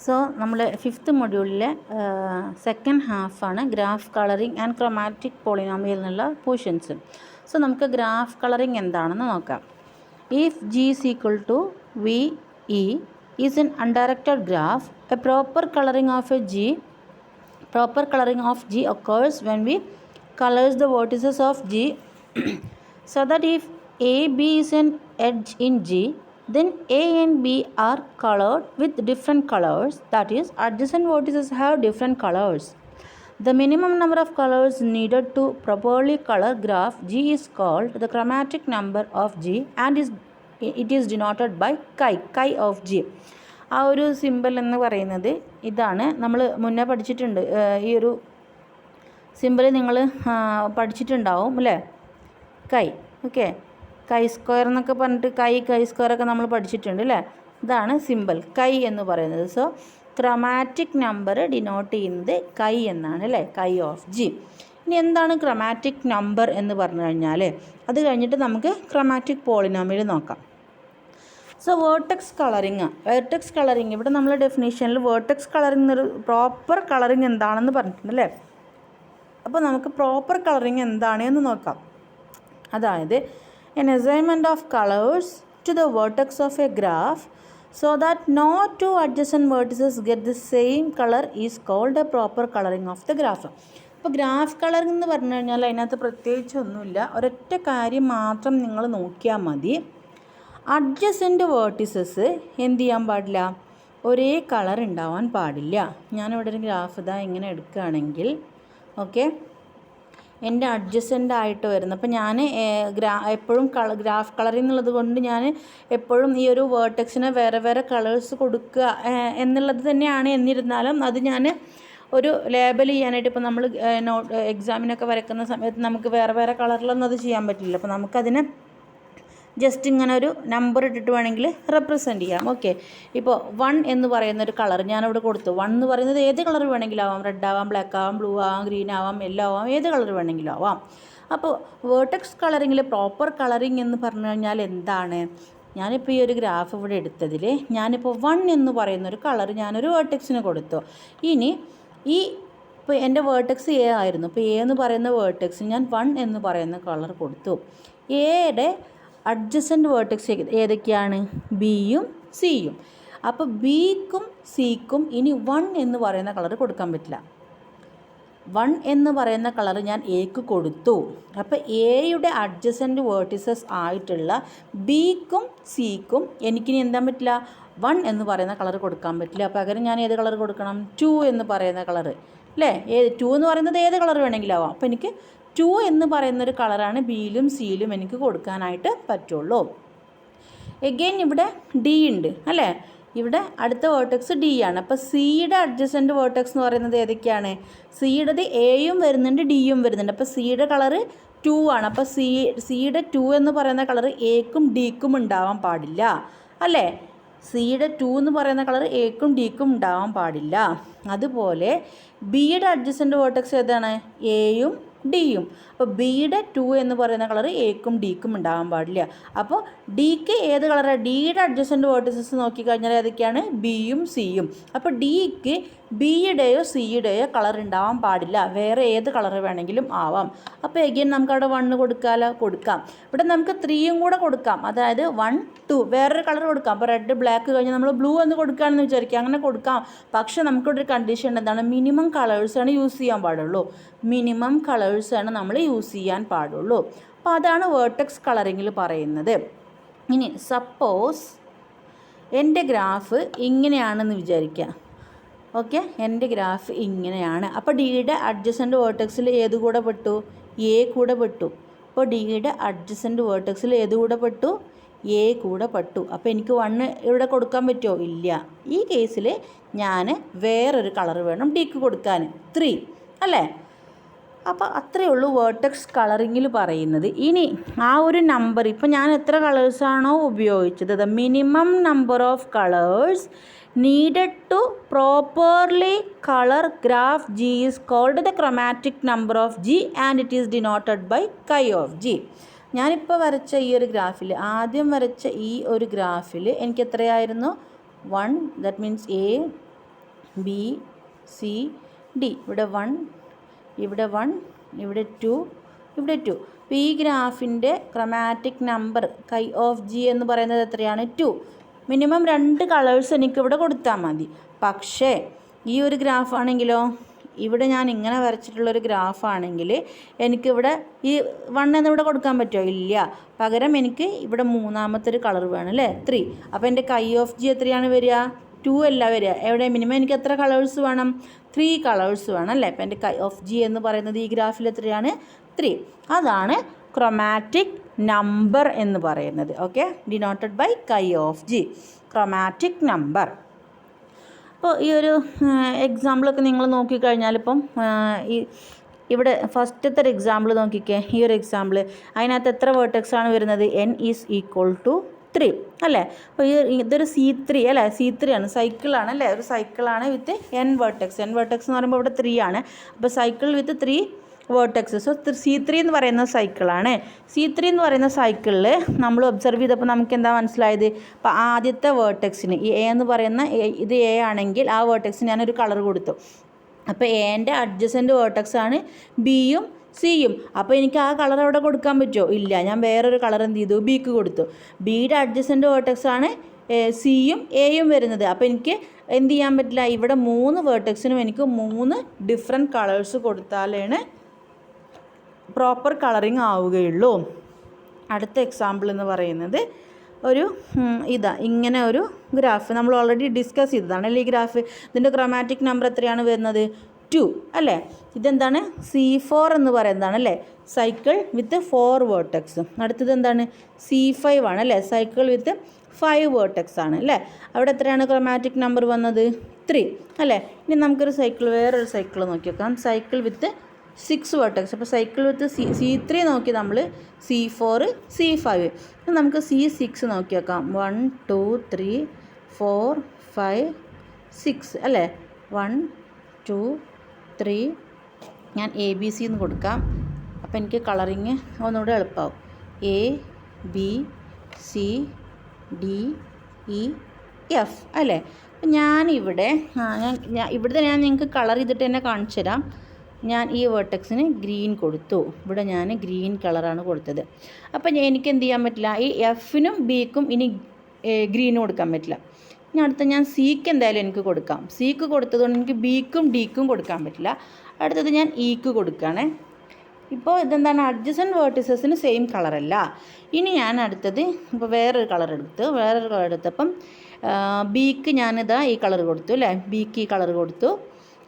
So നമ്മൾ fifth മൊഡ്യൂളിലെ second ഹാഫാണ് graph colouring and chromatic polynomial എന്നുള്ള പോർഷൻസ്. സോ നമുക്ക് ഗ്രാഫ് കളറിംഗ് എന്താണെന്ന് നോക്കാം. If G is equal to V E is an undirected graph, a proper coloring of G occurs when we colors the vertices of G so that if A, B is an edge in G, then A and B are colored with different colors, that is adjacent vertices have different colors. The minimum number of colors needed to properly color graph G is called the chromatic number of G and it is denoted by chi of G. ആ ഒരു simple എന്ന് പറയുന്നത് ഇതാണ്. നമ്മൾ മുന്നേ പഠിച്ചിട്ടുണ്ട്, ഈ ഒരു സിമ്പിൾ നിങ്ങൾ പഠിച്ചിട്ടുണ്ടാവും അല്ലേ? കൈ, ഓക്കെ, കൈ സ്ക്വയർ എന്നൊക്കെ പറഞ്ഞിട്ട് കൈ സ്ക്വയറൊക്കെ നമ്മൾ പഠിച്ചിട്ടുണ്ട് അല്ലേ? ഇതാണ് സിമ്പിൾ കൈ എന്ന് പറയുന്നത്. സോ ക്രോമാറ്റിക് നമ്പർ ഡിനോട്ട് ചെയ്യുന്നത് കൈ എന്നാണ് അല്ലേ? കൈ ഓഫ് ജി. ഇനി എന്താണ് ക്രോമാറ്റിക് നമ്പർ എന്ന് പറഞ്ഞു കഴിഞ്ഞാൽ അത് കഴിഞ്ഞിട്ട് നമുക്ക് ക്രോമാറ്റിക് പോളിനോമിയൽ നോക്കാം. സോ വേർട്ടെക്സ് കളറിങ് ഇവിടെ നമ്മൾ ഡെഫിനേഷനിൽ വേർട്ടെക്സ് കളറിങ് എന്നൊരു പ്രോപ്പർ കളറിങ് എന്താണെന്ന് പറഞ്ഞിട്ടുണ്ട് അല്ലേ? അപ്പോൾ നമുക്ക് പ്രോപ്പർ കളറിങ് എന്താണെന്ന് നോക്കാം. അതായത് an assignment of colors to the vertex of a graph so that no two adjacent vertices get the same color is called a proper coloring of the graph. അപ്പോൾ graph colouring എന്ന് പറഞ്ഞു കഴിഞ്ഞാൽ അതിനകത്ത് പ്രത്യേകിച്ചൊന്നുമില്ല, ഒരൊറ്റ കാര്യം മാത്രം നിങ്ങൾ നോക്കിയാൽ മതി. അഡ്ജസൻറ്റ് വേർട്ടിസസ് എന്ത് ചെയ്യാൻ പാടില്ല? ഒരേ കളർ ഉണ്ടാവാൻ പാടില്ല. ഞാനിവിടെ ഒരു ഗ്രാഫ് ഇതാ ഇങ്ങനെ എടുക്കുകയാണെങ്കിൽ, ഓക്കെ, എൻ്റെ അഡ്ജസൻ്റ് ആയിട്ട് വരുന്നത്, അപ്പോൾ ഞാൻ എപ്പോഴും ഗ്രാഫ് കളറിംഗ് എന്നുള്ളത് കൊണ്ട് ഞാൻ എപ്പോഴും ഈ ഒരു വേർട്ടെക്സിന് വേറെ വേറെ കളേഴ്സ് കൊടുക്കുക എന്നുള്ളത് തന്നെയാണ്. എന്നിരുന്നാലും അത് ഞാൻ ഒരു ലേബൽ ചെയ്യാനായിട്ട്, ഇപ്പോൾ നമ്മൾ എക്സാമിനൊക്കെ വരയ്ക്കുന്ന സമയത്ത് നമുക്ക് വേറെ വേറെ കളറിലൊന്നും അത് ചെയ്യാൻ പറ്റില്ല. അപ്പോൾ നമുക്കതിന് ജസ്റ്റ് ഇങ്ങനെ ഒരു നമ്പർ ഇട്ടിട്ട് വേണമെങ്കിൽ റെപ്രസെൻറ്റ് ചെയ്യാം. ഓക്കെ, ഇപ്പോൾ 1 എന്ന് പറയുന്നൊരു കളർ ഞാനിവിടെ കൊടുത്തു. 1 എന്ന് പറയുന്നത് ഏത് കളർ വേണമെങ്കിലും ആവാം. റെഡ് ആവാം, ബ്ലാക്ക് ആവാം, ബ്ലൂ ആവാം, ഗ്രീൻ ആവാം, യെല്ലോ ആവാം, ഏത് കളർ വേണമെങ്കിലും ആവാം. അപ്പോൾ വേർട്ടെക്സ് കളറിങ്ങിൽ പ്രോപ്പർ കളറിങ് എന്ന് പറഞ്ഞു കഴിഞ്ഞാൽ എന്താണ്? ഞാനിപ്പോൾ ഈ ഒരു ഗ്രാഫ് ഇവിടെ എടുത്തതിൽ ഞാനിപ്പോൾ 1 എന്ന് പറയുന്നൊരു കളർ ഞാനൊരു വേർട്ടെക്സിന് കൊടുത്തു. ഇനി ഇപ്പോൾ എൻ്റെ വേർട്ടെക്സ് എ ആയിരുന്നു. ഇപ്പോൾ എ എന്ന് പറയുന്ന വേർട്ടെക്സിന് ഞാൻ 1 എന്ന് പറയുന്ന കളർ കൊടുത്തു. എയുടെ അഡ്ജസൻറ്റ് വേർട്ടെക്സ് ഏതൊക്കെയാണ്? ബിയും സിയും. അപ്പോൾ ബിക്കും സിക്കും ഇനി 1 എന്ന് പറയുന്ന കളർ കൊടുക്കാൻ പറ്റില്ല. 1 എന്ന് പറയുന്ന കളർ ഞാൻ എക്ക് കൊടുത്തു. അപ്പോൾ എയുടെ അഡ്ജസൻറ്റ് വേർട്ടിസസ് ആയിട്ടുള്ള ബിക്കും സിക്കും എനിക്കിനി എന്താൻ പറ്റില്ല? 1 എന്ന് പറയുന്ന കളർ കൊടുക്കാൻ പറ്റില്ല. പകരം ഞാൻ ഏത് കളർ കൊടുക്കണം? 2 എന്ന് പറയുന്ന കളർ അല്ലേ? 2 എന്ന് പറയുന്നത് ഏത് കളർ വേണമെങ്കിലും ആവാം. അപ്പോൾ എനിക്ക് 2 എന്ന് പറയുന്നൊരു കളറാണ് ബിയിലും സിയിലും എനിക്ക് കൊടുക്കാനായിട്ട് പറ്റുള്ളൂ. എഗെയിൻ ഇവിടെ ഡി ഉണ്ട് അല്ലേ? ഇവിടെ അടുത്ത വേർട്ടെക്സ് ഡി ആണ്. അപ്പോൾ സിയുടെ അഡ്ജസൻറ്റ് വേർട്ടെക്സ് എന്ന് പറയുന്നത് ഏതൊക്കെയാണ്? സിയുടേത് എയും വരുന്നുണ്ട്, ഡിയും വരുന്നുണ്ട്. അപ്പോൾ സിയുടെ കളറ് 2 ആണ്. അപ്പോൾ സിയുടെ 2 എന്ന് പറയുന്ന കളർ എക്കും ഡിക്കും ഉണ്ടാവാൻ പാടില്ല അല്ലേ? സിയുടെ 2 എന്ന് പറയുന്ന കളർ എക്കും ഡിക്കും ഉണ്ടാവാൻ പാടില്ല. അതുപോലെ ബിയുടെ അഡ്ജസൻറ്റ് വേർട്ടെക്സ് ഏതാണ്? എയും ഡിയും. അപ്പോൾ ബിയുടെ 2 എന്ന് പറയുന്ന കളർ എക്കും ഡിക്കും ഉണ്ടാകാൻ പാടില്ല. അപ്പോൾ ഡിക്ക് ഏത് കളറാണ്? ഡിയുടെ അഡ്ജസൻറ്റ് വേർട്ടിസസ് നോക്കിക്കഴിഞ്ഞാൽ ഏതൊക്കെയാണ്? ബിയും സിയും. അപ്പോൾ ഡിക്ക് ബിയുടെയോ സിയുടെയോ കളർ ഉണ്ടാവാൻ പാടില്ല, വേറെ ഏത് കളർ വേണമെങ്കിലും ആവാം. അപ്പോൾ എഗെയിൻ നമുക്ക് അവിടെ 1 കൊടുക്കാം. ഇവിടെ നമുക്ക് 3യും കൂടെ കൊടുക്കാം. അതായത് 1, 2 വേറൊരു കളർ കൊടുക്കാം. അപ്പോൾ റെഡ്, ബ്ലാക്ക് കഴിഞ്ഞ് നമ്മൾ ബ്ലൂ എന്ന് കൊടുക്കുകയാണെന്ന് വിചാരിക്കുക, അങ്ങനെ കൊടുക്കാം. പക്ഷേ നമുക്കിവിടെ ഒരു കണ്ടീഷൻ എന്താണ്? മിനിമം കളേഴ്സാണ് യൂസ് ചെയ്യാൻ പാടുള്ളൂ. മിനിമം കളേഴ്സാണ് നമ്മൾ യൂസ് ചെയ്യാൻ പാടുള്ളൂ. അപ്പോൾ അതാണ് വേർട്ടെക്സ് കളറിങ്ങിൽ പറയുന്നത്. ഇനി സപ്പോസ് എൻ്റെ ഗ്രാഫ് ഇങ്ങനെയാണെന്ന് വിചാരിക്കുക. ഓക്കെ, എൻ്റെ ഗ്രാഫ് ഇങ്ങനെയാണ്. അപ്പോൾ ഡിയുടെ അഡ്ജസൻറ്റ് വേർട്ടെക്സിൽ ഏത് കൂടെ പെട്ടു? എ കൂടെ പെട്ടു. അപ്പോൾ ഡിയുടെ അഡ്ജസൻറ്റ് വേർട്ടെക്സിൽ ഏത് കൂടെ പെട്ടു? എ കൂടെ പെട്ടു. അപ്പോൾ എനിക്ക് 1 ഇവിടെ കൊടുക്കാൻ പറ്റുമോ? ഇല്ല. ഈ കേസിൽ ഞാൻ വേറൊരു കളർ വേണം ഡിക്ക് കൊടുക്കാൻ, 3 അല്ലേ? അപ്പോൾ അത്രയേ ഉള്ളൂ വേർട്ടെക്സ് കളറിങ്ങിൽ പറയുന്നത്. ഇനി ആ ഒരു നമ്പർ, ഇപ്പോൾ ഞാൻ എത്ര കളേഴ്സാണോ ഉപയോഗിച്ചത്, the minimum number of colours needed to properly color graph G is called the chromatic number of G and it is denoted by chi of G. ഞാനിപ്പോൾ വരച്ച ഈ ഒരു ഗ്രാഫിൽ, ആദ്യം വരച്ച ഈ ഒരു ഗ്രാഫിൽ എനിക്ക് എത്രയായിരുന്നു? 1, that means A, B C D. ഇവിടെ 1, ഇവിടെ 1, ഇവിടെ 2, ഇവിടെ 2. അപ്പോൾ ഈ ഗ്രാഫിൻ്റെ ക്രമാറ്റിക് നമ്പർ കൈ ഓഫ് ജി എന്ന് പറയുന്നത് എത്രയാണ്? 2. മിനിമം 2 കളേഴ്സ് എനിക്കിവിടെ കൊടുത്താൽ മതി. പക്ഷേ ഈ ഒരു ഗ്രാഫാണെങ്കിലോ, ഇവിടെ ഞാൻ ഇങ്ങനെ വരച്ചിട്ടുള്ളൊരു ഗ്രാഫാണെങ്കിൽ എനിക്കിവിടെ ഈ 1 എന്നിവിടെ കൊടുക്കാൻ പറ്റുമോ? ഇല്ല. പകരം എനിക്ക് ഇവിടെ മൂന്നാമത്തെ ഒരു കളർ വേണം അല്ലേ, 3. അപ്പോൾ എൻ്റെ കൈ ഓഫ് ജി എത്രയാണ് വരിക? 2 അല്ല വരിക. എവിടെ മിനിമം എനിക്ക് എത്ര കളേഴ്സ് വേണം? 3 കളേഴ്സ് വേണം അല്ലേ. അപ്പോൾ എൻ്റെ കൈ ഓഫ് ജി എന്ന് പറയുന്നത് ഈ ഗ്രാഫിൽ എത്രയാണ്? 3. അതാണ് ക്രൊമാറ്റിക് നമ്പർ എന്ന് പറയുന്നത്. ഓക്കെ, ഡിനോട്ടഡ് ബൈ കൈ ഓഫ് ജി, ക്രൊമാറ്റിക് നമ്പർ. അപ്പോൾ ഈ ഒരു എക്സാമ്പിളൊക്കെ നിങ്ങൾ നോക്കിക്കഴിഞ്ഞാൽ ഇപ്പം ഇവിടെ ഫസ്റ്റത്തെ ഒരു എക്സാമ്പിൾ നോക്കിക്കേ. ഈ ഒരു എക്സാമ്പിൾ അതിനകത്ത് എത്ര വേർട്ടെക്സ് ആണ് വരുന്നത്? n ഈസ് ഈക്വൽ ടു 3 അല്ലേ. അപ്പോൾ ഇതൊരു C3 അല്ലേ, C3 ആണ്, സൈക്കിളാണ് അല്ലേ, ഒരു സൈക്കിളാണ് വിത്ത് n വേർട്ടെക്സ്. n വേർട്ടെക്സ് എന്ന് പറയുമ്പോൾ ഇവിടെ 3 ആണ്. അപ്പോൾ cycle with 3 vertex. So C3 എന്ന് പറയുന്ന സൈക്കിളാണ്. C3 എന്ന് പറയുന്ന സൈക്കിളിൽ നമ്മൾ ഒബ്സർവ് ചെയ്തപ്പോൾ നമുക്ക് എന്താ മനസ്സിലായത്? അപ്പോൾ ആദ്യത്തെ വേർട്ടെക്സിന് ഈ എ എന്ന് പറയുന്ന ഇത് എ ആണെങ്കിൽ ആ വേർട്ടെക്സിന് ഞാനൊരു കളർ കൊടുത്തു. അപ്പോൾ എൻ്റെ അഡ്ജസൻറ്റ് വേർട്ടെക്സ് ആണ് ബിയും സിയും. അപ്പോൾ എനിക്ക് ആ കളർ അവിടെ കൊടുക്കാൻ പറ്റുമോ? ഇല്ല. ഞാൻ വേറൊരു കളർ എന്ത് ചെയ്തു? ബിക്ക് കൊടുത്തു. ബിയുടെ അഡ്ജസൻറ്റ് വേർട്ടെക്സ് ആണ് സിയും എയും വരുന്നത്. അപ്പോൾ എനിക്ക് എന്ത് ചെയ്യാൻ പറ്റില്ല? ഇവിടെ 3 വേർട്ടെക്സിനും എനിക്ക് 3 ഡിഫറെൻറ്റ് കളേഴ്സ് കൊടുത്താലാണ് പ്രോപ്പർ കളറിങ് ആവുകയുള്ളൂ. അടുത്ത എക്സാമ്പിൾ എന്ന് പറയുന്നത് ഒരു ഇങ്ങനെ ഒരു ഗ്രാഫ് നമ്മൾ ഓൾറെഡി ഡിസ്കസ് ചെയ്തതാണ് അല്ലേ ഈ ഗ്രാഫ്. ഇതിൻ്റെ ക്രൊമാറ്റിക് നമ്പർ എത്രയാണ് വരുന്നത്? 2 അല്ലേ. ഇതെന്താണ്? C4 എന്ന് പറയുന്നതാണ് അല്ലേ, സൈക്കിൾ വിത്ത് 4 വേർട്ടെക്സ്. അടുത്തത് എന്താണ്? C5 ആണ് അല്ലേ, സൈക്കിൾ വിത്ത് 5 വേർട്ടെക്സ് ആണ് അല്ലേ. അവിടെ എത്രയാണ് ക്രൊമാറ്റിക് നമ്പർ വന്നത്? 3 അല്ലേ. ഇനി നമുക്കൊരു വേറൊരു സൈക്കിൾ നോക്കി നോക്കാം, സൈക്കിൾ വിത്ത് 6 വേർട്ടെക്സ്. അപ്പോൾ സൈക്കിൾ വിത്ത് C3 നോക്കി നമ്മൾ, C4, C5. നമുക്ക് C6 നോക്കി നോക്കാം. 1 2 3 4 5 6 അല്ലേ. 1 2 3 ഞാൻ ABC എന്ന് കൊടുക്കാം. അപ്പോൾ എനിക്ക് കളറിങ് ഒന്നുകൂടെ എളുപ്പമാവും. A B C D E F അല്ലേ. അപ്പം ഞാനിവിടെ ഇവിടുത്തെ ഞാൻ നിങ്ങൾക്ക് കളർ ചെയ്തിട്ട് തന്നെ കാണിച്ചു തരാം. ഞാൻ ഈ വേർട്ടെക്സിന് ഗ്രീൻ കൊടുത്തു. ഇവിടെ ഞാൻ ഗ്രീൻ കളറാണ് കൊടുത്തത്. അപ്പം എനിക്ക് എന്ത് ചെയ്യാൻ പറ്റില്ല? ഈ എഫിനും ബിക്കും ഇനി ഗ്രീൻ കൊടുക്കാൻ പറ്റില്ല. ഇനി അടുത്ത ഞാൻ സിക്ക് എന്തായാലും എനിക്ക് കൊടുക്കാം. സിക്ക് കൊടുത്തതുകൊണ്ട് എനിക്ക് ബിക്കും ഡിക്കും കൊടുക്കാൻ പറ്റില്ല. അടുത്തത് ഞാൻ ഇക്ക് കൊടുക്കുകയാണേ. ഇപ്പോൾ ഇതെന്താണ്? അഡ്ജസൻറ്റ് വേർട്ടിസസിന് സെയിം കളറല്ല. ഇനി ഞാൻ അടുത്തത് ഇപ്പോൾ വേറൊരു കളർ എടുത്തപ്പം ബിക്ക് ഞാനിതാ ഈ കളർ കൊടുത്തു അല്ലേ, ബിക്ക് ഈ കളർ കൊടുത്തു.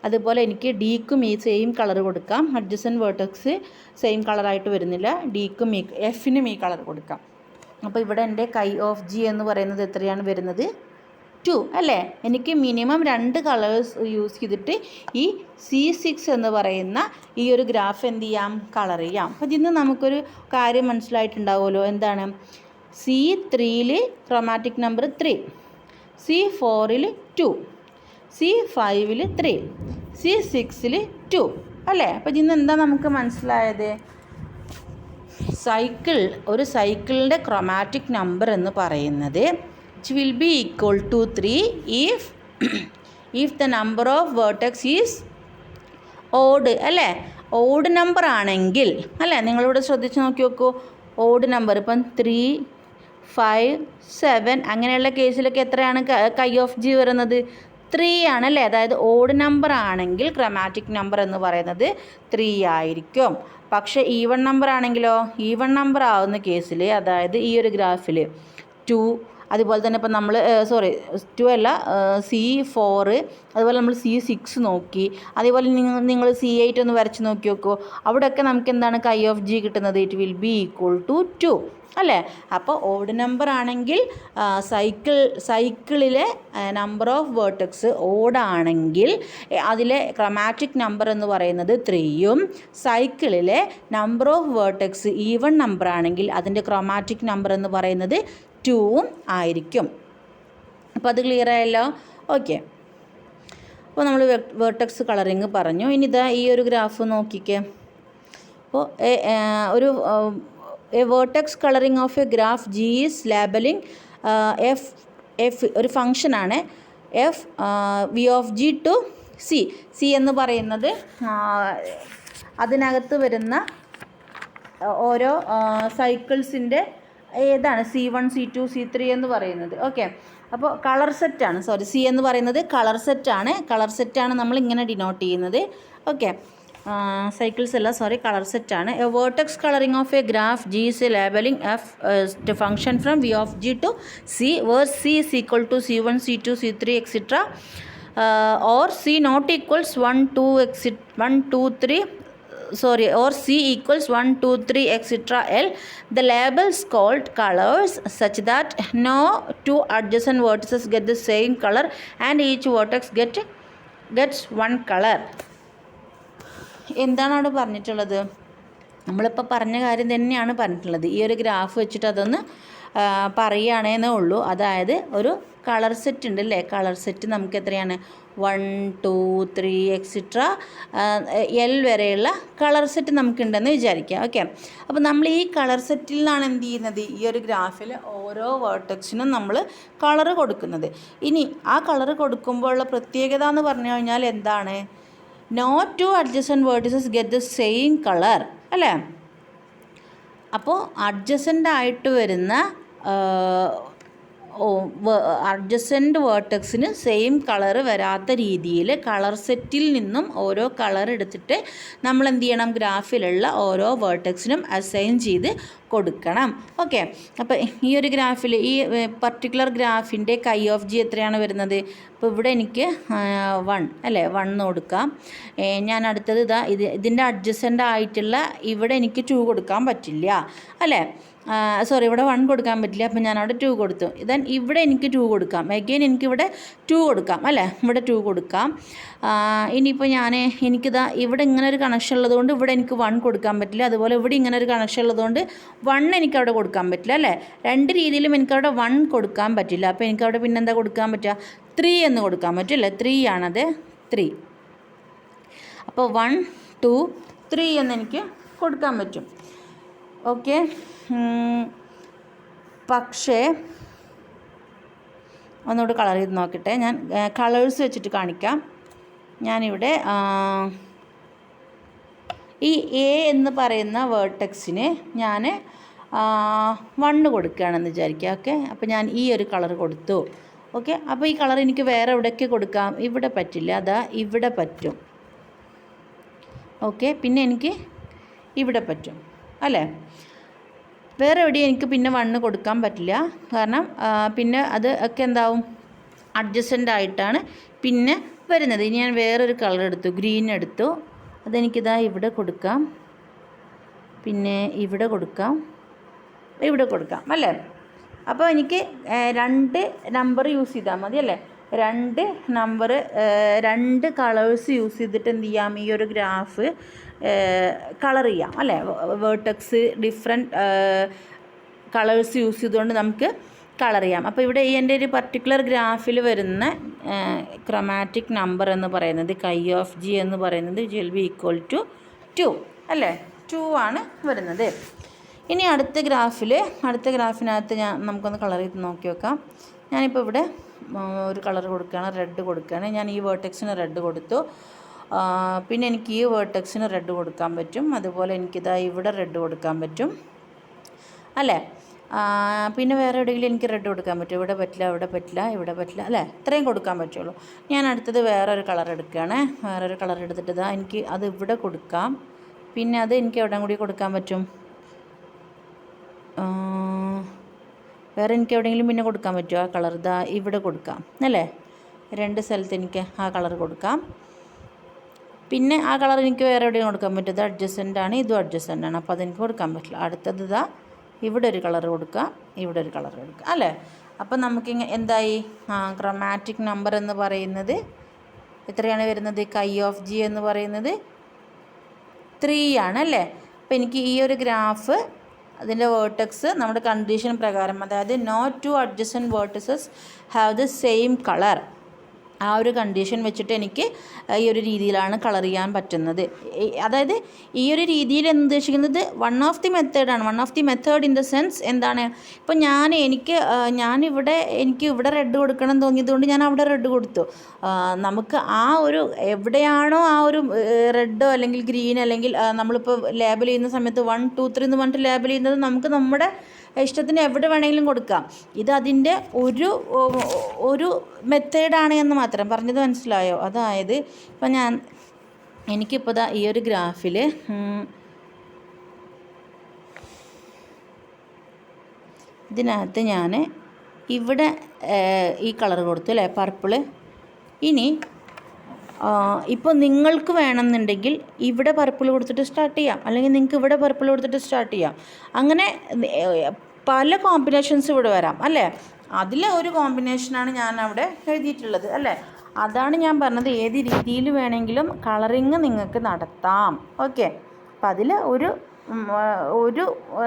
അതുപോലെ എനിക്ക് ഡിക്കും ഈ സെയിം കളർ കൊടുക്കാം. അഡ്ജസൻറ്റ് വേർട്ടെക്സ് സെയിം കളറായിട്ട് വരുന്നില്ല. ഡിക്കും എഫിനും ഈ കളർ കൊടുക്കാം. അപ്പോൾ ഇവിടെ എൻ്റെ കൈ ഓഫ് ജി എന്ന് പറയുന്നത് എത്രയാണ് വരുന്നത്? 2 അല്ലേ. എനിക്ക് മിനിമം 2 കളേഴ്സ് യൂസ് ചെയ്തിട്ട് ഈ C6 എന്ന് പറയുന്ന ഈ ഒരു ഗ്രാഫ് എന്ത് ചെയ്യാം? കളർ ചെയ്യാം. അപ്പോൾ ഇതിന്ന് നമുക്കൊരു കാര്യം മനസ്സിലായിട്ടുണ്ടാവുമല്ലോ. എന്താണ്? C3ൽ ക്രൊമാറ്റിക് നമ്പർ 3, C4ൽ 2, C5ൽ 3, C6ൽ 2 അല്ലേ. അപ്പോൾ ഇതിന്ന് എന്താ നമുക്ക് മനസ്സിലായത്? ഒരു സൈക്കിളിൻ്റെ ക്രൊമാറ്റിക് നമ്പർ എന്ന് പറയുന്നത് which will be equal to 3 if the number of vertex is odd അല്ലേ. ഓഡ് നമ്പർ ആണെങ്കിൽ അല്ലേ, നിങ്ങളിവിടെ ശ്രദ്ധിച്ച് നോക്കി നോക്കൂ. ഓഡ് നമ്പർ ഇപ്പം 3 5 7 അങ്ങനെയുള്ള കേസിലൊക്കെ എത്രയാണ് കൈ ഓഫ് ജി വരുന്നത്? 3 ആണല്ലേ. അതായത് ഓഡ് നമ്പർ ആണെങ്കിൽ ക്രൊമാറ്റിക് നമ്പർ എന്ന് പറയുന്നത് 3 ആയിരിക്കും. പക്ഷേ ഈവൺ നമ്പർ ആണെങ്കിലോ, ഈവൺ നമ്പർ ആവുന്ന കേസിൽ, അതായത് ഈ ഒരു ഗ്രാഫിൽ 2, അതുപോലെ തന്നെ ഇപ്പം നമ്മൾ 2 അല്ല C4, അതുപോലെ നമ്മൾ C6 നോക്കി, അതേപോലെ നിങ്ങൾ C8 ഒന്ന് വരച്ച് നോക്കി നോക്കൂ. അവിടെയൊക്കെ നമുക്ക് എന്താണ് കൈ ഓഫ് ജി കിട്ടുന്നത്? It will be equal to 2 അല്ലേ. അപ്പോൾ ഓഡ് നമ്പർ ആണെങ്കിൽ സൈക്കിളിലെ നമ്പർ ഓഫ് വേർട്ടെക്സ് ഓഡാണെങ്കിൽ അതിലെ ക്രൊമാറ്റിക് നമ്പർ എന്ന് പറയുന്നത് 3യും, സൈക്കിളിലെ number of vertex even number ആണെങ്കിൽ അതിൻ്റെ ക്രൊമാറ്റിക് നമ്പർ എന്ന് പറയുന്നത് 2ഉം ആയിരിക്കും. അപ്പോൾ അത് ക്ലിയർ ആയല്ലോ. ഓക്കെ. അപ്പോൾ നമ്മൾ വേർട്ടെക്സ് കളറിങ് പറഞ്ഞു. ഇനി ഇതാ ഈ ഒരു ഗ്രാഫ് നോക്കിക്കേ. അപ്പോൾ a vertex coloring of a graph G is labeling f ഒരു ഫംഗ്ഷനാണ്. V of G to C എന്ന് പറയുന്നത് അതിനകത്ത് വരുന്ന ഓരോ സൈക്കിൾസിൻ്റെ ഏതാണ് C1 C2 C3 എന്ന് പറയുന്നത്. ഓക്കെ, അപ്പോൾ കളർ സെറ്റാണ്, സി എന്ന് പറയുന്നത് കളർ സെറ്റാണ് നമ്മൾ ഇങ്ങനെ ഡിനോട്ട് ചെയ്യുന്നത്. ഓക്കെ, സൈക്കിൾസ് അല്ല, കളർ സെറ്റാണ്. A vertex colouring of A graph G is a labeling of the function from V of G to C, where C is equal to C1 C2 C3 etc. Or C not equals 1 2 3 or C equals 1 2 3 etc. L. The labels called colors such that no two adjacent vertices get the same color and each vertex gets one color. എന്താണ് അവിടെ പറഞ്ഞിട്ടുള്ളത്? നമ്മളിപ്പോൾ പറഞ്ഞ കാര്യം തന്നെയാണ് പറഞ്ഞിട്ടുള്ളത്. ഈ ഒരു ഗ്രാഫ് വെച്ചിട്ട് അതൊന്ന് പറയുകയാണേന്നേ ഉള്ളൂ. അതായത് ഒരു കളർ സെറ്റ് ഉണ്ട് അല്ലേ, കളർ സെറ്റ് നമുക്ക് എത്രയാണ് 1 2 3 എക്സിട്ര L വരെയുള്ള കളർ സെറ്റ് നമുക്കുണ്ടെന്ന് വിചാരിക്കുക. ഓക്കെ, അപ്പോൾ നമ്മൾ ഈ കളർ സെറ്റിൽ നിന്നാണ് എന്ത് ചെയ്യുന്നത്, ഈ ഒരു ഗ്രാഫിൽ ഓരോ വേർട്ടെക്സിനും നമ്മൾ കളറ് കൊടുക്കുന്നത്. ഇനി ആ കളറ് കൊടുക്കുമ്പോഴുള്ള പ്രത്യേകത എന്ന് പറഞ്ഞു കഴിഞ്ഞാൽ എന്താണ്, no two adjacent vertices get the same colour അല്ലേ. അപ്പോൾ അഡ്ജസൻ്റ് ആയിട്ട് വരുന്ന അഡ്ജസൻറ്റ് വേർട്ടെക്സിന് സെയിം കളറ് വരാത്ത രീതിയിൽ കളർ സെറ്റിൽ നിന്നും ഓരോ കളർ എടുത്തിട്ട് നമ്മൾ എന്ത് ചെയ്യണം, ഗ്രാഫിലുള്ള ഓരോ വേർട്ടെക്സിനും അസൈൻ ചെയ്ത് കൊടുക്കണം. ഓക്കെ, അപ്പോൾ ഈ ഒരു ഗ്രാഫിൽ ഈ പർട്ടിക്കുലർ ഗ്രാഫിൻ്റെ കൈ ഓഫ് ജി എത്രയാണ് വരുന്നത്? അപ്പോൾ ഇവിടെ എനിക്ക് 1 അല്ലേ, 1 കൊടുക്കാം. ഞാൻ അടുത്തത് ഇതിൻ്റെ അഡ്ജസൻ്റ് ആയിട്ടുള്ള ഇവിടെ എനിക്ക് 2 കൊടുക്കാൻ പറ്റില്ല അല്ലേ, ഇവിടെ 1 കൊടുക്കാൻ പറ്റില്ല. അപ്പോൾ ഞാൻ അവിടെ 2 കൊടുത്തു. ദെൻ ഇവിടെ എനിക്ക് 2 കൊടുക്കാം. അഗെയിൻ എനിക്കിവിടെ 2 കൊടുക്കാം അല്ലേ, ഇവിടെ 2 കൊടുക്കാം. ഇനിയിപ്പോൾ എനിക്കിതാ ഇവിടെ ഇങ്ങനെ ഒരു കണക്ഷൻ ഉള്ളതുകൊണ്ട് ഇവിടെ എനിക്ക് 1 കൊടുക്കാൻ പറ്റില്ല. അതുപോലെ ഇവിടെ ഇങ്ങനെ ഒരു കണക്ഷൻ ഉള്ളതുകൊണ്ട് 1 എനിക്കവിടെ കൊടുക്കാൻ പറ്റില്ല അല്ലേ. രണ്ട് രീതിയിലും എനിക്കവിടെ 1 കൊടുക്കാൻ പറ്റില്ല. അപ്പോൾ എനിക്കവിടെ പിന്നെന്താ കൊടുക്കാൻ പറ്റുക, 3 എന്ന് കൊടുക്കാൻ പറ്റില്ലേ. 3 ആണത്, 3. അപ്പോൾ 1 2 3 എന്ന് എനിക്ക് കൊടുക്കാൻ പറ്റും. ഓക്കെ, പക്ഷേ ഒന്നുകൂടി കളർ ചെയ്ത് നോക്കട്ടെ. ഞാൻ കളേഴ്സ് വെച്ചിട്ട് കാണിക്കാം. ഞാനിവിടെ ഈ എ എന്ന് പറയുന്ന വേർട്ടെക്സിന് ഞാൻ 1 കൊടുക്കുകയാണെന്ന് വിചാരിക്കുക. ഓക്കെ, അപ്പോൾ ഞാൻ ഈ ഒരു കളർ കൊടുത്തു. ഓക്കെ, അപ്പോൾ ഈ കളർ എനിക്ക് വേറെ എവിടെയൊക്കെ കൊടുക്കാം, ഇവിടെ പറ്റില്ല, ഇവിടെ പറ്റും. ഓക്കെ, പിന്നെ എനിക്ക് ഇവിടെ പറ്റും അല്ലേ. വേറെ എവിടെയും എനിക്ക് പിന്നെ 1 കൊടുക്കാൻ പറ്റില്ല, കാരണം പിന്നെ അത് ഒക്കെ എന്താവും, അഡ്ജസൻ്റ് ആയിട്ടാണ് പിന്നെ വരുന്നത്. ഇനി ഞാൻ വേറൊരു കളർ എടുത്തു, ഗ്രീൻ എടുത്തു. അതെനിക്കിതാ ഇവിടെ കൊടുക്കാം, പിന്നെ ഇവിടെ കൊടുക്കാം, ഇവിടെ കൊടുക്കാം അല്ലേ. അപ്പോൾ എനിക്ക് 2 നമ്പർ യൂസ് ചെയ്താൽ മതി അല്ലേ. 2 നമ്പർ 2 കളേഴ്സ് യൂസ് ചെയ്തിട്ട് എന്ത് ചെയ്യാം, ഈ ഒരു ഗ്രാഫ് കളർ ചെയ്യാം അല്ലേ. വേർട്ടെക്സ് ഡിഫറെൻറ്റ് കളേഴ്സ് യൂസ് ചെയ്തുകൊണ്ട് നമുക്ക് കളർ ചെയ്യാം. അപ്പോൾ ഇവിടെ എൻ്റെ ഒരു പർട്ടിക്കുലർ ഗ്രാഫിൽ വരുന്ന ക്രോമാറ്റിക് നമ്പർ എന്ന് പറയുന്നത് കൈ ഓഫ് ജി എന്ന് പറയുന്നത് വിൽ ബി ഈക്വൽ ടു 2 അല്ലേ. 2 ആണ് വരുന്നത്. ഇനി അടുത്ത ഗ്രാഫിനകത്ത് നമുക്കൊന്ന് കളർ ചെയ്ത് നോക്കി വെക്കാം. ഞാനിപ്പോൾ ഇവിടെ ഒരു കളർ കൊടുക്കുകയാണ്, റെഡ് കൊടുക്കുകയാണ്. ഞാൻ ഈ വേർട്ടെക്സിന് റെഡ് കൊടുത്തു. പിന്നെ എനിക്ക് ഈ വേർട്ടെക്സിന് റെഡ് കൊടുക്കാൻ പറ്റും. അതുപോലെ എനിക്കിതാ ഇവിടെ റെഡ് കൊടുക്കാൻ പറ്റും അല്ലേ. പിന്നെ വേറെ എവിടെയെങ്കിലും എനിക്ക് റെഡ് കൊടുക്കാൻ പറ്റും, ഇവിടെ പറ്റില്ല, ഇവിടെ പറ്റില്ല, ഇവിടെ പറ്റില്ല അല്ലേ. ഇത്രയും കൊടുക്കാൻ പറ്റുള്ളൂ. ഞാൻ അടുത്തത് വേറൊരു കളർ എടുക്കുകയാണ്. വേറൊരു കളർ എടുത്തിട്ട് എനിക്ക് അത് ഇവിടെ കൊടുക്കാം. പിന്നെ അത് എനിക്ക് എവിടെ കൂടി കൊടുക്കാൻ പറ്റും, വേറെ എനിക്ക് എവിടെയെങ്കിലും പിന്നെ കൊടുക്കാൻ പറ്റുമോ ആ കളർ, ഇവിടെ കൊടുക്കാം അല്ലേ. 2 സ്ഥലത്ത് എനിക്ക് ആ കളർ കൊടുക്കാം. പിന്നെ ആ കളർ എനിക്ക് വേറെ എവിടെയും കൊടുക്കാൻ പറ്റും. ഇത് അഡ്ജസൻ്റ് ആണ്, ഇതും അഡ്ജസൻ്റ് ആണ്, അപ്പോൾ അതെനിക്ക് കൊടുക്കാൻ പറ്റില്ല. അടുത്തത് ഇവിടെ ഒരു കളർ കൊടുക്കാം, ഇവിടെ ഒരു കളർ കൊടുക്കാം അല്ലേ. അപ്പം നമുക്കിങ്ങനെ എന്തായി, ക്രോമാറ്റിക് നമ്പർ എന്ന് പറയുന്നത് എത്രയാണ് വരുന്നത്, കൈ ഓഫ് ജി എന്ന് പറയുന്നത് 3 ആണല്ലേ. അപ്പോൾ എനിക്ക് ഈ ഒരു ഗ്രാഫ് അതിൻ്റെ വേർട്ടെക്സ് നമ്മുടെ കണ്ടീഷൻ പ്രകാരം, അതായത് no two adjacent vertices have the same colour ആ ഒരു കണ്ടീഷൻ വെച്ചിട്ട് എനിക്ക് ഈ ഒരു രീതിയിലാണ് കളർ ചെയ്യാൻ പറ്റുന്നത്. അതായത് ഈ ഒരു രീതിയിൽ എന്ന് ഉദ്ദേശിക്കുന്നത് one of the method in the sense എന്താണ്, ഇപ്പോൾ എനിക്ക് ഇവിടെ റെഡ് കൊടുക്കണം തോന്നിയതുകൊണ്ട് ഞാൻ അവിടെ റെഡ് കൊടുത്തു. നമുക്ക് ആ ഒരു എവിടെയാണോ ആ ഒരു റെഡോ അല്ലെങ്കിൽ ഗ്രീൻ അല്ലെങ്കിൽ നമ്മളിപ്പോൾ ലേബൽ ചെയ്യുന്ന സമയത്ത് 1 2 3 എന്ന് പറഞ്ഞിട്ട് ലേബൽ ചെയ്യുന്നത് നമുക്ക് നമ്മുടെ ഇഷ്ടത്തിന് എവിടെ വേണമെങ്കിലും കൊടുക്കാം. ഇത് അതിൻ്റെ ഒരു മെത്തേഡാണ് എന്ന് മാത്രം. പറഞ്ഞത് മനസ്സിലായോ? അതായത് ഇപ്പം എനിക്കിപ്പോൾ ഈ ഒരു ഗ്രാഫിൽ ഇതിനകത്ത് ഞാൻ ഇവിടെ ഈ കളർ കൊടുത്തു അല്ലേ, പർപ്പിള്. ഇനി ഇപ്പോൾ നിങ്ങൾക്ക് വേണമെന്നുണ്ടെങ്കിൽ ഇവിടെ പർപ്പിൾ കൊടുത്തിട്ട് സ്റ്റാർട്ട് ചെയ്യാം, അല്ലെങ്കിൽ നിങ്ങൾക്ക് ഇവിടെ പർപ്പിൾ കൊടുത്തിട്ട് സ്റ്റാർട്ട് ചെയ്യാം. അങ്ങനെ പല കോമ്പിനേഷൻസ് ഇവിടെ വരാം അല്ലേ. അതിലെ ഒരു കോമ്പിനേഷനാണ് ഞാൻ അവിടെ എഴുതിയിട്ടുള്ളത് അല്ലേ. അതാണ് ഞാൻ പറഞ്ഞത്, ഏത് രീതിയിൽ വേണമെങ്കിലും കളറിങ് നിങ്ങൾക്ക് നടത്താം. ഓക്കെ, അപ്പം അതിൽ ഒരു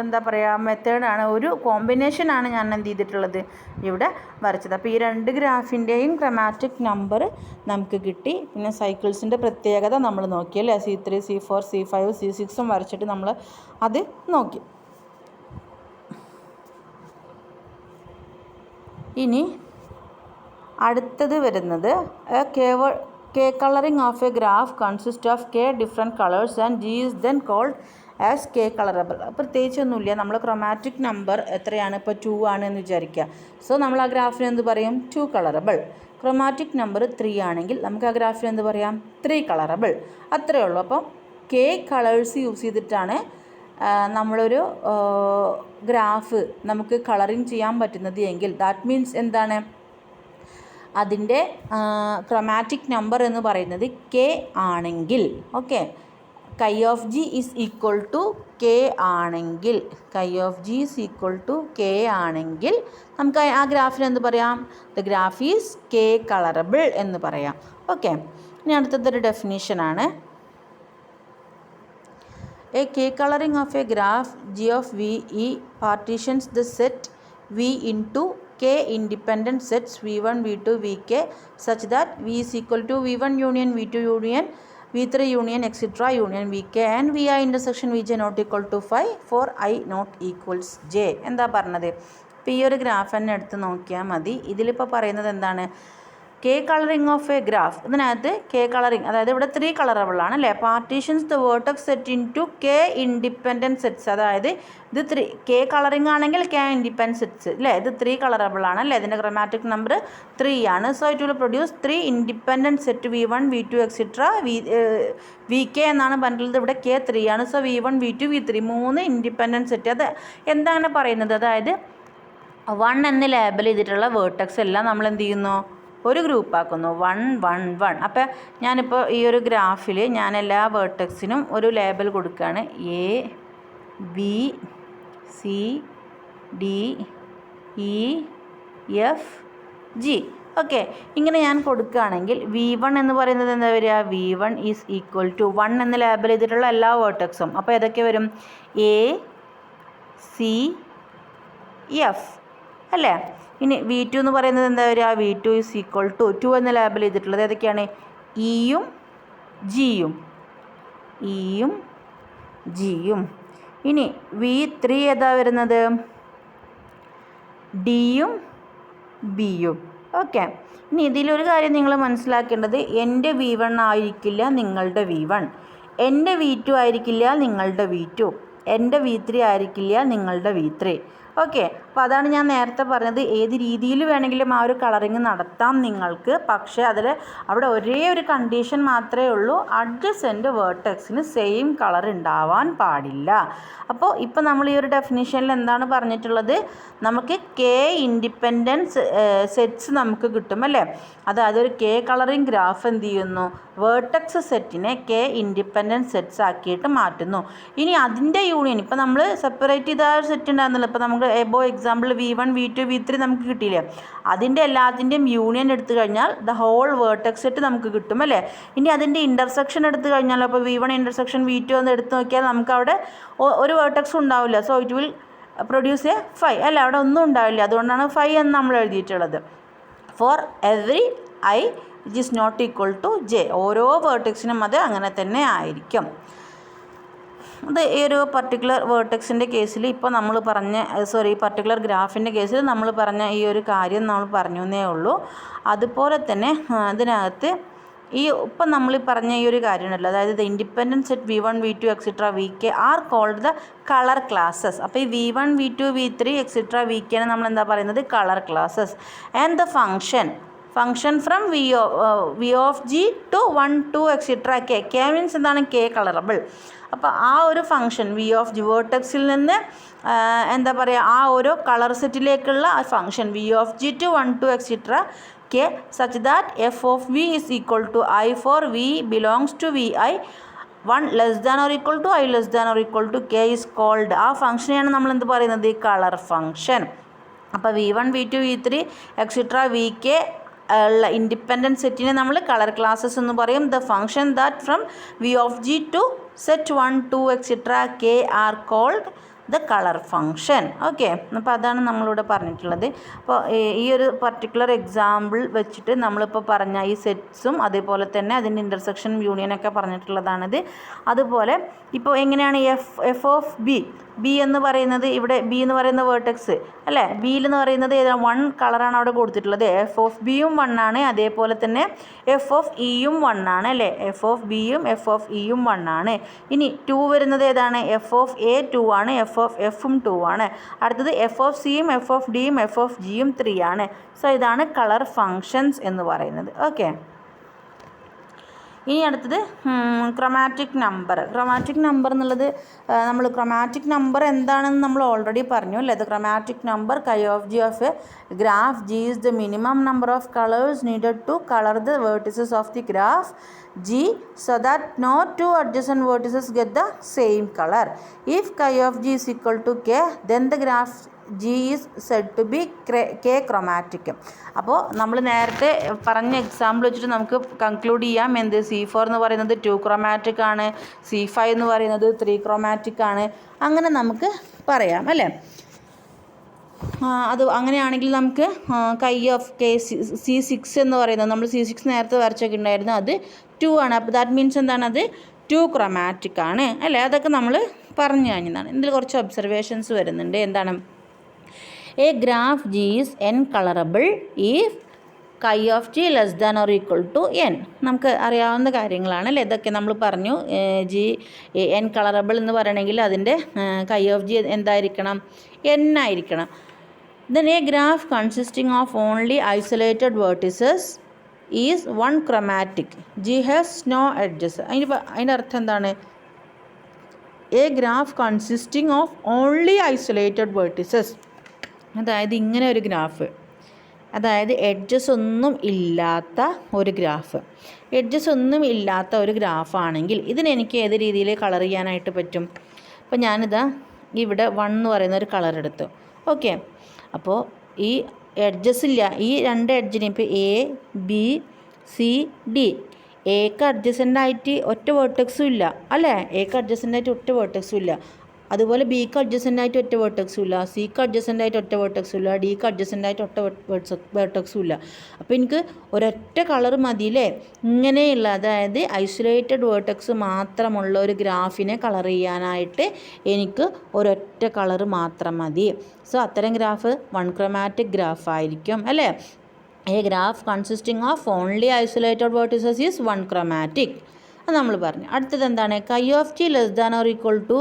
എന്താ പറയുക മെത്തേഡാണ്, ഒരു കോമ്പിനേഷനാണ് ഞാൻ എന്ത് ചെയ്തിട്ടുള്ളത് ഇവിടെ വരച്ചത്. അപ്പോൾ ഈ 2 ഗ്രാഫിൻ്റെയും ക്രമാറ്റിക് നമ്പർ നമുക്ക് കിട്ടി. പിന്നെ സൈക്കിൾസിൻ്റെ പ്രത്യേകത നമ്മൾ നോക്കിയല്ലേ, C3 C4 C5 C6 വരച്ചിട്ട് നമ്മൾ അത് നോക്കി. ഇനി അടുത്തത് വരുന്നത് K coloring of a graph consists of K different colors and G is then called as K colorable. പ്രത്യേകിച്ചൊന്നുമില്ല, നമ്മൾ ക്രൊമാറ്റിക് നമ്പർ എത്രയാണ്, ഇപ്പോൾ 2 ആണ് എന്ന് വിചാരിക്കുക. സോ നമ്മൾ ആ ഗ്രാഫിന് എന്ത് പറയും, 2 കളറബിൾ. ക്രൊമാറ്റിക് നമ്പർ 3 ആണെങ്കിൽ നമുക്ക് ആ ഗ്രാഫിന് എന്ത് പറയാം, 3 കളറബിൾ. അത്രയേ ഉള്ളൂ. അപ്പം K കളേഴ്സ് യൂസ് ചെയ്തിട്ടാണ് നമ്മളൊരു ഗ്രാഫ് നമുക്ക് കളറിങ് ചെയ്യാൻ പറ്റുന്നത് എങ്കിൽ ദാറ്റ് മീൻസ് എന്താണ്, അതിൻ്റെ ക്രൊമാറ്റിക് നമ്പർ എന്ന് പറയുന്നത് K ആണെങ്കിൽ, okay, chi of G is equal to K ആണെങ്കിൽ, chi of G is equal to K ആണെങ്കിൽ നമുക്ക് ആ ഗ്രാഫിന് എന്ത് പറയാം, the graph is K colourable എന്ന് പറയാം. ഓക്കെ, ഇനി അടുത്തതൊരു ഡെഫിനിഷനാണ്. A K coloring of a graph G of V E partitions the set V into K independent sets V1, V2, Vk such that V is equal to V1 union V2 union V3 union etc. union Vk and Vi intersection Vj not equal to phi for I not equals j. എന്താ പറഞ്ഞത്? ഇപ്പോൾ ഈ ഒരു graph തന്നെ എടുത്ത് നോക്കിയാൽ മതി. ഇതിലിപ്പോൾ പറയുന്നത് എന്താണ്, K coloring of a graph. ഇതിനകത്ത് K coloring, അതായത് ഇവിടെ 3 കളറബിൾ ആണ് അല്ലേ. Partitions the vertex set into K independent sets. അതായത് ഇത് 3 K കളറിംഗ് ആണെങ്കിൽ K ഇൻഡിപെൻഡൻറ്റ് സെറ്റ്സ് അല്ലേ. ഇത് 3 കളറബിൾ ആണ് അല്ലേ. ഇതിൻ്റെ ക്രമാറ്റിക് നമ്പർ 3 ആണ്. So it will produce 3 independent set V1 V2 etcetera Vk എന്നാണ് പറഞ്ഞിട്ടുള്ളത്. ഇവിടെ K 3 ആണ്. So V1 V2 V3 3 independent set. അത് എന്താണ് പറയുന്നത്, അതായത് 1 എന്ന് ലേബൽ ചെയ്തിട്ടുള്ള വേർട്ടെക്സ് എല്ലാം നമ്മൾ എന്ത് ചെയ്യുന്നു, ഒരു ഗ്രൂപ്പാക്കുന്നു, 1 1 1. അപ്പോൾ ഞാനിപ്പോൾ ഈ ഒരു ഗ്രാഫിൽ ഞാൻ എല്ലാ വേർട്ടെക്സിനും ഒരു ലേബൽ കൊടുക്കുകയാണ്, A B C D E F G. Okay, ഇങ്ങനെ ഞാൻ കൊടുക്കുകയാണെങ്കിൽ V1 എന്ന് പറയുന്നത് എന്താ വരിക, V1 ഈസ് ഈക്വൽ ടു 1 എന്ന് ലേബൽ ചെയ്തിട്ടുള്ള എല്ലാ വേർട്ടെക്സും. അപ്പോൾ ഏതൊക്കെ വരും, A C F അല്ലേ. ഇനി V2 എന്ന് പറയുന്നത് എന്താ വരിക, V2 ഈസ് ഈക്വൽ ടു 2 എന്ന് ലേബൽ ചെയ്തിട്ടുള്ളത് ഏതൊക്കെയാണ്, ഇയും ജിയും. ഇനി V3 ഏതാ വരുന്നത്, ഡിയും ബിയും. ഓക്കെ, ഇനി ഇതിലൊരു കാര്യം നിങ്ങൾ മനസ്സിലാക്കേണ്ടത്, എൻ്റെ V1 ആയിരിക്കില്ല നിങ്ങളുടെ V1, എൻ്റെ V2 ആയിരിക്കില്ല നിങ്ങളുടെ V2, എൻ്റെ V3 ആയിരിക്കില്ല നിങ്ങളുടെ V3. ഓക്കെ, അപ്പോൾ അതാണ് ഞാൻ നേരത്തെ പറഞ്ഞത്, ഏത് രീതിയിൽ വേണമെങ്കിലും ആ ഒരു കളറിങ് നടത്താം നിങ്ങൾക്ക്. പക്ഷേ അവിടെ ഒരേ ഒരു കണ്ടീഷൻ മാത്രമേ ഉള്ളൂ, അഡ്ജസൻറ്റ് വേർട്ടെക്സിന് സെയിം കളർ ഉണ്ടാവാൻ പാടില്ല. അപ്പോൾ ഇപ്പോൾ നമ്മൾ ഈ ഒരു ഡെഫിനിഷനിൽ എന്താണ് പറഞ്ഞിട്ടുള്ളത്, നമുക്ക് K ഇൻഡിപെൻഡൻസ് സെറ്റ്സ് നമുക്ക് കിട്ടും അല്ലേ. അതായത് ഒരു K കളറിങ് ഗ്രാഫ് എന്ത് ചെയ്യുന്നു, വേർട്ടെക്സ് സെറ്റിനെ K ഇൻഡിപെൻഡൻറ്റ് സെറ്റ്സ് ആക്കിയിട്ട് മാറ്റുന്നു. ഇനി അതിൻ്റെ യൂണിയൻ, ഇപ്പോൾ നമ്മൾ സെപ്പറേറ്റ് ചെയ്ത ഒരു സെറ്റ് ഉണ്ടായിരുന്നല്ലോ, ഇപ്പോൾ നമുക്ക് above example V1 V2 V3 നമുക്ക് കിട്ടിയില്ലേ, അതിൻ്റെ എല്ലാത്തിൻ്റെയും യൂണിയൻ എടുത്തു കഴിഞ്ഞാൽ ദ ഹോൾ വേർട്ടെക്സ് സെറ്റ് നമുക്ക് കിട്ടും അല്ലേ. ഇനി അതിൻ്റെ ഇൻ്റർസെക്ഷൻ എടുത്തു കഴിഞ്ഞാൽ, അപ്പോൾ V1 ഇൻ്റർസെക്ഷൻ V2 എന്ന് എടുത്ത് നോക്കിയാൽ നമുക്ക് അവിടെ ഒരു വേർട്ടെക്സും ഉണ്ടാവില്ല. So it will produce A 5 അല്ല, അവിടെ ഒന്നും ഉണ്ടാവില്ല. അതുകൊണ്ടാണ് 5 എന്ന് നമ്മൾ എഴുതിയിട്ടുള്ളത്. For every I which is not equal to j. ഓരോ വേർട്ടെക്സിനും അത് അങ്ങനെ തന്നെ ആയിരിക്കും. അത് ഈ ഒരു പർട്ടിക്കുലർ വേർട്ടെക്സിൻ്റെ കേസിൽ ഇപ്പോൾ നമ്മൾ പറഞ്ഞ പർട്ടിക്കുലർ ഗ്രാഫിൻ്റെ കേസിൽ നമ്മൾ പറഞ്ഞ ഈ ഒരു കാര്യം നമ്മൾ പറഞ്ഞു എന്നേ ഉള്ളൂ. അതുപോലെ തന്നെ അതിനകത്ത് ഇപ്പം നമ്മൾ പറഞ്ഞ ഈ ഒരു കാര്യമുണ്ടല്ലോ, അതായത് the independent set V1 V2 etcetera VK are called the colour classes. അപ്പോൾ ഈ V1 V2 V3 etcetera VK നമ്മൾ എന്താ പറയുന്നത്, colour classes. And the function from V of G to 1 2 etcetera K means എന്താണ്, K കളറബിൾ. അപ്പോൾ ആ ഒരു function V of G വേർട്ടെക്സിൽ നിന്ന് എന്താ പറയുക, ആ ഒരു കളർ സെറ്റിലേക്കുള്ള function V of G to 1 2 etcetera K such that f of V is equal to I for V belongs to Vi 1 less than or equal to I less than or equal to K is called. ആ ഫംഗ്ഷനെയാണ് നമ്മൾ എന്ത് പറയുന്നത്, colour function. അപ്പോൾ V1 V2 V3 etcetera VK ഉള്ള independent സെറ്റിനെ നമ്മൾ colour classes എന്ന് പറയും. The function that from V of G to set 1 2 etcetera K are called the colour function. Okay, അപ്പോൾ അതാണ് നമ്മളിവിടെ പറഞ്ഞിട്ടുള്ളത്. അപ്പോൾ ഈ ഒരു പർട്ടിക്കുലർ എക്സാമ്പിൾ വെച്ചിട്ട് നമ്മളിപ്പോൾ പറഞ്ഞ ഈ സെറ്റ്സും അതേപോലെ തന്നെ അതിൻ്റെ ഇൻ്റർസെക്ഷൻ യൂണിയനൊക്കെ പറഞ്ഞിട്ടുള്ളതാണിത്. അതുപോലെ ഇപ്പോൾ എങ്ങനെയാണ് എഫ് ഓഫ് ബി എന്ന് പറയുന്നത്, ഇവിടെ ബി എന്ന് പറയുന്ന വേർട്ടെക്സ് അല്ലേ, ബിയിൽ എന്ന് പറയുന്നത് ഏതാണ്, 1 കളറാണ് അവിടെ കൊടുത്തിട്ടുള്ളത്. എഫ് ഓഫ് ബിയും 1 ആണ്, അതേപോലെ തന്നെ എഫ് ഓഫ് ഇയും 1 ആണ് അല്ലേ, എഫ് ഓഫ് ബിയും എഫ് ഓഫ് ഇയും 1 ആണ്. ഇനി 2 വരുന്നത് ഏതാണ്, എഫ് ഓഫ് എ 2 ആണ്, എഫ് ഓഫ് എഫും 2 ആണ്. അടുത്തത് എഫ് ഓഫ് സിയും എഫ് ഓഫ് ഡിയും എഫ് ഓഫ് ജിയും 3 ആണ്. സോ ഇതാണ് കളർ ഫങ്ഷൻസ് എന്ന് പറയുന്നത്. ഓക്കെ, ഇനി അടുത്തത് ക്രൊമാറ്റിക് നമ്പർ എന്നുള്ളത് നമ്മൾ ക്രൊമാറ്റിക് നമ്പർ എന്താണെന്ന് നമ്മൾ ഓൾറെഡി പറഞ്ഞു അല്ലേ. The chromatic number chi of G of a graph G is the minimum number of colors needed to color the vertices of the graph G so that no two adjacent vertices get the same color. If chi of G is equal to K, then the graph G is said to be K chromatic. അപ്പോൾ നമ്മൾ നേരത്തെ പറഞ്ഞ example വെച്ചിട്ട് നമുക്ക് conclude ചെയ്യാം എന്ത്, C4 എന്ന് പറയുന്നത് 2 ക്രോമാറ്റിക് ആണ്, C5 എന്ന് പറയുന്നത് 3 ക്രോമാറ്റിക് ആണ്, അങ്ങനെ നമുക്ക് പറയാം അല്ലേ. അത് അങ്ങനെയാണെങ്കിൽ നമുക്ക് chi of K C6 എന്ന് പറയുന്നത്, നമ്മൾ C6 നേരത്തെ വരച്ചൊക്കെ ഉണ്ടായിരുന്നു, അത് 2 ആണ്. അപ്പോൾ ദാറ്റ് മീൻസ് എന്താണ്, അത് 2 ക്രോമാറ്റിക് ആണ് അല്ലേ. അതൊക്കെ നമ്മൾ പറഞ്ഞു കഴിഞ്ഞതാണ്. ഇതിൽ കുറച്ച് ഒബ്സർവേഷൻസ് വരുന്നുണ്ട്. എന്താണ്, A graph G is n colorable if chi of G less than or equal to n. നമുക്ക് അറിയാവുന്ന കാര്യങ്ങളാണ് അല്ലേ, ഇതൊക്കെ നമ്മൾ പറഞ്ഞു. n കളറബിൾ എന്ന് പറയണമെങ്കിൽ അതിൻ്റെ chi of G എന്തായിരിക്കണം, n ആയിരിക്കണം. Then a graph consisting of only isolated vertices is one chromatic. G has no edges. അതിൻ്റെ അർത്ഥം എന്താണ്, a graph consisting of only isolated vertices, അതായത് ഇങ്ങനെ ഒരു ഗ്രാഫ്, അതായത് എഡ്ജസ് ഒന്നും ഇല്ലാത്ത ഒരു ഗ്രാഫ്, ഒരു ഗ്രാഫാണെങ്കിൽ ഇതിനെനിക്ക് ഏത് രീതിയിൽ കളർ ചെയ്യാനായിട്ട് പറ്റും. അപ്പോൾ ഞാനിതാ ഇവിടെ 1 എന്ന് പറയുന്ന ഒരു കളർ എടുത്തു. ഓക്കെ, അപ്പോൾ ഈ എഡ്ജസ് ഇല്ല, ഈ 2 എഡ്ജിന് ഇപ്പോൾ എ ബി സി ഡി, എക്ക് അഡ്ജസൻ്റായിട്ട് ഒറ്റ വേർട്ടെക്സും ഇല്ല അല്ലേ, എക്ക് അഡ്ജസൻ്റായിട്ട് ഒറ്റ വേർട്ടെക്സും ഇല്ല. അതുപോലെ ബിക്ക് അഡ്ജസൻ്റായിട്ട് ഒറ്റ വേർട്ടെക്സും ഇല്ല, സിക്ക് അഡ്ജസൻ്റായിട്ട് ഒറ്റ വേർട്ടെക്സും ഇല്ല, ഡിക്ക് അഡ്ജസൻ്റായിട്ട് ഒറ്റ വേർട്ടെക്സും ഇല്ല. അപ്പോൾ എനിക്ക് ഒരൊറ്റ കളർ മതിയില്ലേ, ഇങ്ങനെയുള്ള അതായത് ഐസൊലേറ്റഡ് വേർട്ടെക്സ് മാത്രമുള്ള ഒരു ഗ്രാഫിനെ കളർ ചെയ്യാനായിട്ട് എനിക്ക് ഒരൊറ്റ കളർ മാത്രം മതി. സോ അത്തരം ഗ്രാഫ് 1 ക്രോമാറ്റിക് ഗ്രാഫ് ആയിരിക്കും അല്ലേ. A graph consisting of only isolated vertices is 1 chromatic. അത് നമ്മൾ പറഞ്ഞു. അടുത്തത് എന്താണ്, chi of G less than or equal to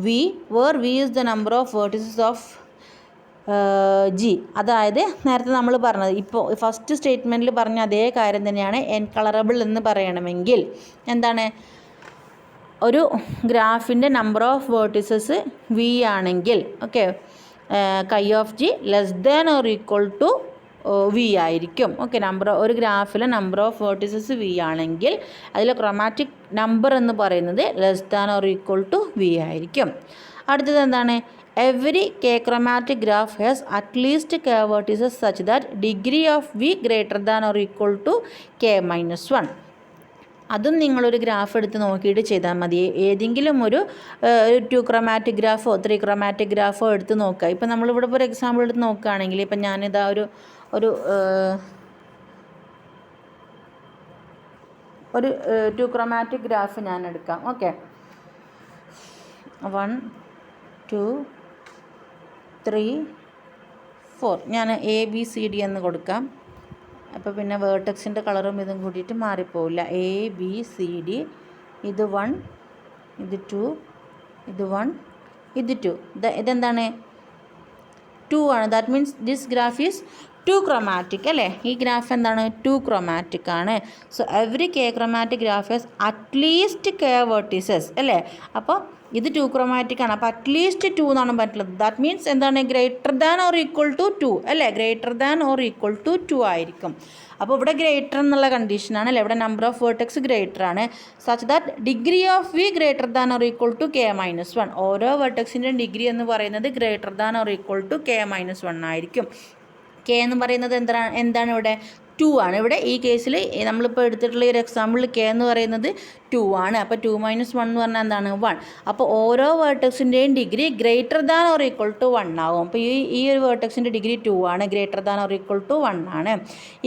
V where V is the number of vertices of G. അതായത് നേരത്തെ നമ്മൾ പറഞ്ഞത്, ഇപ്പോൾ ഫസ്റ്റ് സ്റ്റേറ്റ്മെൻറ്റിൽ പറഞ്ഞ അതേ കാര്യം തന്നെയാണ്. n കളറബിൾ എന്ന് പറയണമെങ്കിൽ എന്താണ്, ഒരു ഗ്രാഫിൻ്റെ നമ്പർ ഓഫ് വേർട്ടിസസ് V ആണെങ്കിൽ okay, chi of G less than or equal to V ആയിരിക്കും. ഓക്കെ, ഒരു ഗ്രാഫിലെ നമ്പർ ഓഫ് വേർട്ടിസസ് V ആണെങ്കിൽ അതിൽ ക്രോമാറ്റിക് നമ്പർ എന്ന് പറയുന്നത് less than or equal to V ആയിരിക്കും. അടുത്തത് എന്താണ്, every K chromatic graph has at least K vertices such that degree of V greater than or equal to K-1. അതും നിങ്ങളൊരു graph എടുത്ത് നോക്കിയിട്ട് ചെയ്താൽ മതി. ഏതെങ്കിലും ഒരു 2 ക്രോമാറ്റിക് ഗ്രാഫോ 3 ക്രോമാറ്റിക് ഗ്രാഫോ എടുത്ത് നോക്കുക. ഇപ്പം നമ്മളിവിടെ ഒരു എക്സാമ്പിൾ എടുത്ത് നോക്കുകയാണെങ്കിൽ, ഇപ്പം ഞാനിതാ ഒരു ഒരു ടു ക്രോമാറ്റിക് ഗ്രാഫ് ഞാൻ എടുക്കാം. ഓക്കെ, 1 2 3 4 ഞാൻ ABCD എന്ന് കൊടുക്കാം. അപ്പോൾ പിന്നെ വേർട്ടെക്സിൻ്റെ കളറും ഇതും കൂടിയിട്ട് മാറിപ്പോവില്ല. ABCD, ഇത് 1, ഇത് 2, ഇത് 1, ഇത് 2. ഇതെന്താണ്? 2 ആണ്. That means this graph is two chromatic അല്ലേ? ഈ ഗ്രാഫ് എന്താണ്? ടു ക്രോമാറ്റിക് ആണ്. So every K chromatic graph has at least K vertices അല്ലേ? അപ്പോൾ ഇത് ടു ക്രോമാറ്റിക് ആണ്. അപ്പോൾ അറ്റ്ലീസ്റ്റ് 2 എന്നാണ് പറ്റുള്ളത്. ദാറ്റ് മീൻസ് എന്താണ്? Greater than or equal to 2 അല്ലേ? Greater than or equal to 2 ആയിരിക്കും. അപ്പോൾ ഇവിടെ ഗ്രേറ്റർ എന്നുള്ള കണ്ടീഷനാണ് അല്ലേ? ഇവിടെ നമ്പർ ഓഫ് വേർട്ടെക്സ് ഗ്രേറ്റർ ആണ്. Such that degree of V greater than or equal to K-1. ഓരോ വേർട്ടെക്സിൻ്റെ ഡിഗ്രി എന്ന് പറയുന്നത് greater than or equal to K-1 ആയിരിക്കും. കെ എന്ന് പറയുന്നത് എന്താണ് ഇവിടെ? 2 ആണ്. ഇവിടെ ഈ കേസിൽ നമ്മളിപ്പോൾ എടുത്തിട്ടുള്ള ഒരു എക്സാമ്പിളിൽ കെ എന്ന് പറയുന്നത് 2 ആണ്. അപ്പോൾ 2 - 1 എന്ന് പറഞ്ഞാൽ എന്താണ്? 1. അപ്പോൾ ഓരോ വേർട്ടെക്സിൻ്റെയും degree greater than or equal to 1 ആവും. അപ്പോൾ ഈ ഒരു വേർട്ടെക്സിൻ്റെ ഡിഗ്രി 2 ആണ്, greater than or equal to 1 ആണ്.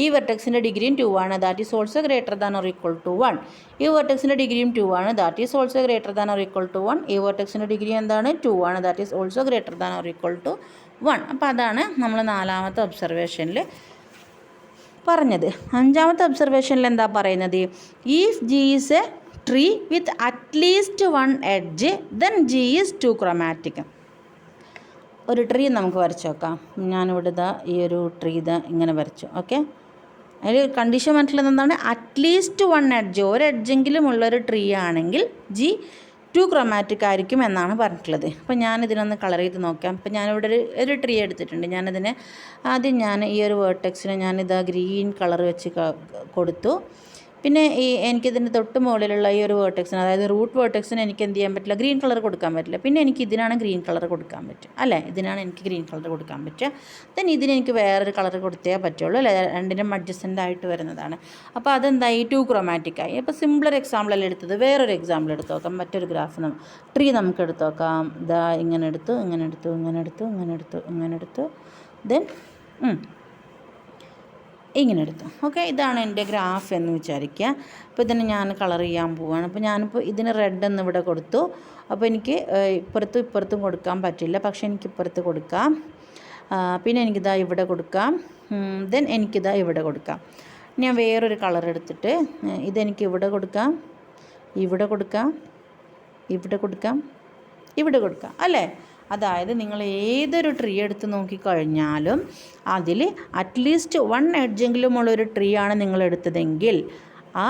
ഈ വെർട്ടെക്സിൻ്റെ ഡിഗ്രിയും 2 ആണ്, that is also greater than or equal to 1. ഈ വെർട്ടെക്സിൻ്റെ ഡിഗ്രിയും 2 ആണ്, that is also greater than or equal to 1. ഈ വെർട്ടെക്സിൻ്റെ ഡിഗ്രി എന്താണ്? 2 ആണ്, that is also greater than or equal to 1. അപ്പോൾ അതാണ് നമ്മൾ 4ാമത്തെ ഒബ്സർവേഷനിൽ പറഞ്ഞത്. 5ാമത്തെ ഒബ്സർവേഷനിൽ എന്താ പറയുന്നത്? If G is a tree with at least 1 edge then G is two chromatic. ഒരു ട്രീ നമുക്ക് വരച്ച് നോക്കാം. ഞാനിവിടെ ഈ ഒരു ട്രീ ഇങ്ങനെ വരച്ചു. ഓക്കെ, അതിൽ കണ്ടീഷൻ പറഞ്ഞിട്ടുള്ളത് എന്താണ്? അറ്റ്ലീസ്റ്റ് 1 എഡ്ജ്, ഒരു എഡ്ജെങ്കിലും ഉള്ളൊരു ട്രീ ആണെങ്കിൽ G ടു ക്രോമാറ്റിക് ആയിരിക്കും എന്നാണ് പറഞ്ഞിട്ടുള്ളത്. അപ്പോൾ ഞാനിതിനൊന്ന് കളർ ചെയ്ത് നോക്കാം. അപ്പോൾ ഞാനിവിടെ ഒരു ട്രീ എടുത്തിട്ടുണ്ട്. ഞാനതിനെ ആദ്യം ഈ ഒരു വേർട്ടെക്സിന് ഞാനിതാ ഗ്രീൻ കളർ വെച്ച് കൊടുത്തു. പിന്നെ എനിക്കിതിൻ്റെ തൊട്ട് മുകളിലുള്ള ഈ ഒരു വേർട്ടെക്സിന്, അതായത് റൂട്ട് വേർട്ടെക്സിന് എനിക്ക് എന്ത് ചെയ്യാൻ പറ്റില്ല? ഗ്രീൻ കളർ കൊടുക്കാൻ പറ്റില്ല. പിന്നെ എനിക്ക് ഇതിനാണ് ഗ്രീൻ കളർ കൊടുക്കാൻ പറ്റും അല്ലേ? ഇതിനാണ് എനിക്ക് ഗ്രീൻ കളർ കൊടുക്കാൻ പറ്റുക. ദെൻ ഇതിന് എനിക്ക് വേറൊരു കളർ കൊടുത്തേ പറ്റുള്ളൂ അല്ലേ? രണ്ടിനും അഡ്ജസ്റ്റൻ്റ് ആയിട്ട് വരുന്നതാണ്. അപ്പോൾ അതെന്തായി? ടു ക്രോമാറ്റിക്കായി. അപ്പോൾ സിമ്പിളർ എക്സാമ്പിളല്ലേ എടുത്തത്. വേറൊരു എക്സാമ്പിൾ എടുത്ത് നോക്കാം. മറ്റൊരു ഗ്രാഫ് ട്രീ നമുക്ക് എടുത്ത് നോക്കാം. ഇങ്ങനെ എടുത്തു, ഇങ്ങനെ എടുത്തു, ഇങ്ങനെ എടുത്തു, ഇങ്ങനെ എടുത്തു, ഇങ്ങനെ എടുത്തു, ദെൻ ഇങ്ങനെ എടുത്തു. ഓക്കെ, ഇതാണ് എൻ്റെ ഗ്രാഫ് എന്ന് വിചാരിക്കുക. അപ്പോൾ ഇതിന് ഞാൻ കളർ ചെയ്യാൻ പോവുകയാണ്. അപ്പോൾ ഞാനിപ്പോൾ ഇതിന് റെഡ് എന്ന് ഇവിടെ കൊടുത്തു. അപ്പോൾ എനിക്ക് ഇപ്പുറത്തും കൊടുക്കാൻ പറ്റില്ല, പക്ഷേ എനിക്ക് ഇപ്പുറത്ത് കൊടുക്കാം. പിന്നെ എനിക്കിതാ ഇവിടെ കൊടുക്കാം. ദെൻ എനിക്കിതാ ഇവിടെ കൊടുക്കാം. ഞാൻ വേറൊരു കളർ എടുത്തിട്ട് ഇതെനിക്ക് ഇവിടെ കൊടുക്കാം, ഇവിടെ കൊടുക്കാം, ഇവിടെ കൊടുക്കാം, ഇവിടെ കൊടുക്കാം അല്ലേ? അതായത് നിങ്ങൾ ഏതൊരു ട്രീ എടുത്ത് നോക്കിക്കഴിഞ്ഞാലും അതിൽ അറ്റ്ലീസ്റ്റ് 1 എഡ്ജെങ്കിലും ഉള്ളൊരു ട്രീ ആണ് നിങ്ങൾ എടുത്തതെങ്കിൽ ആ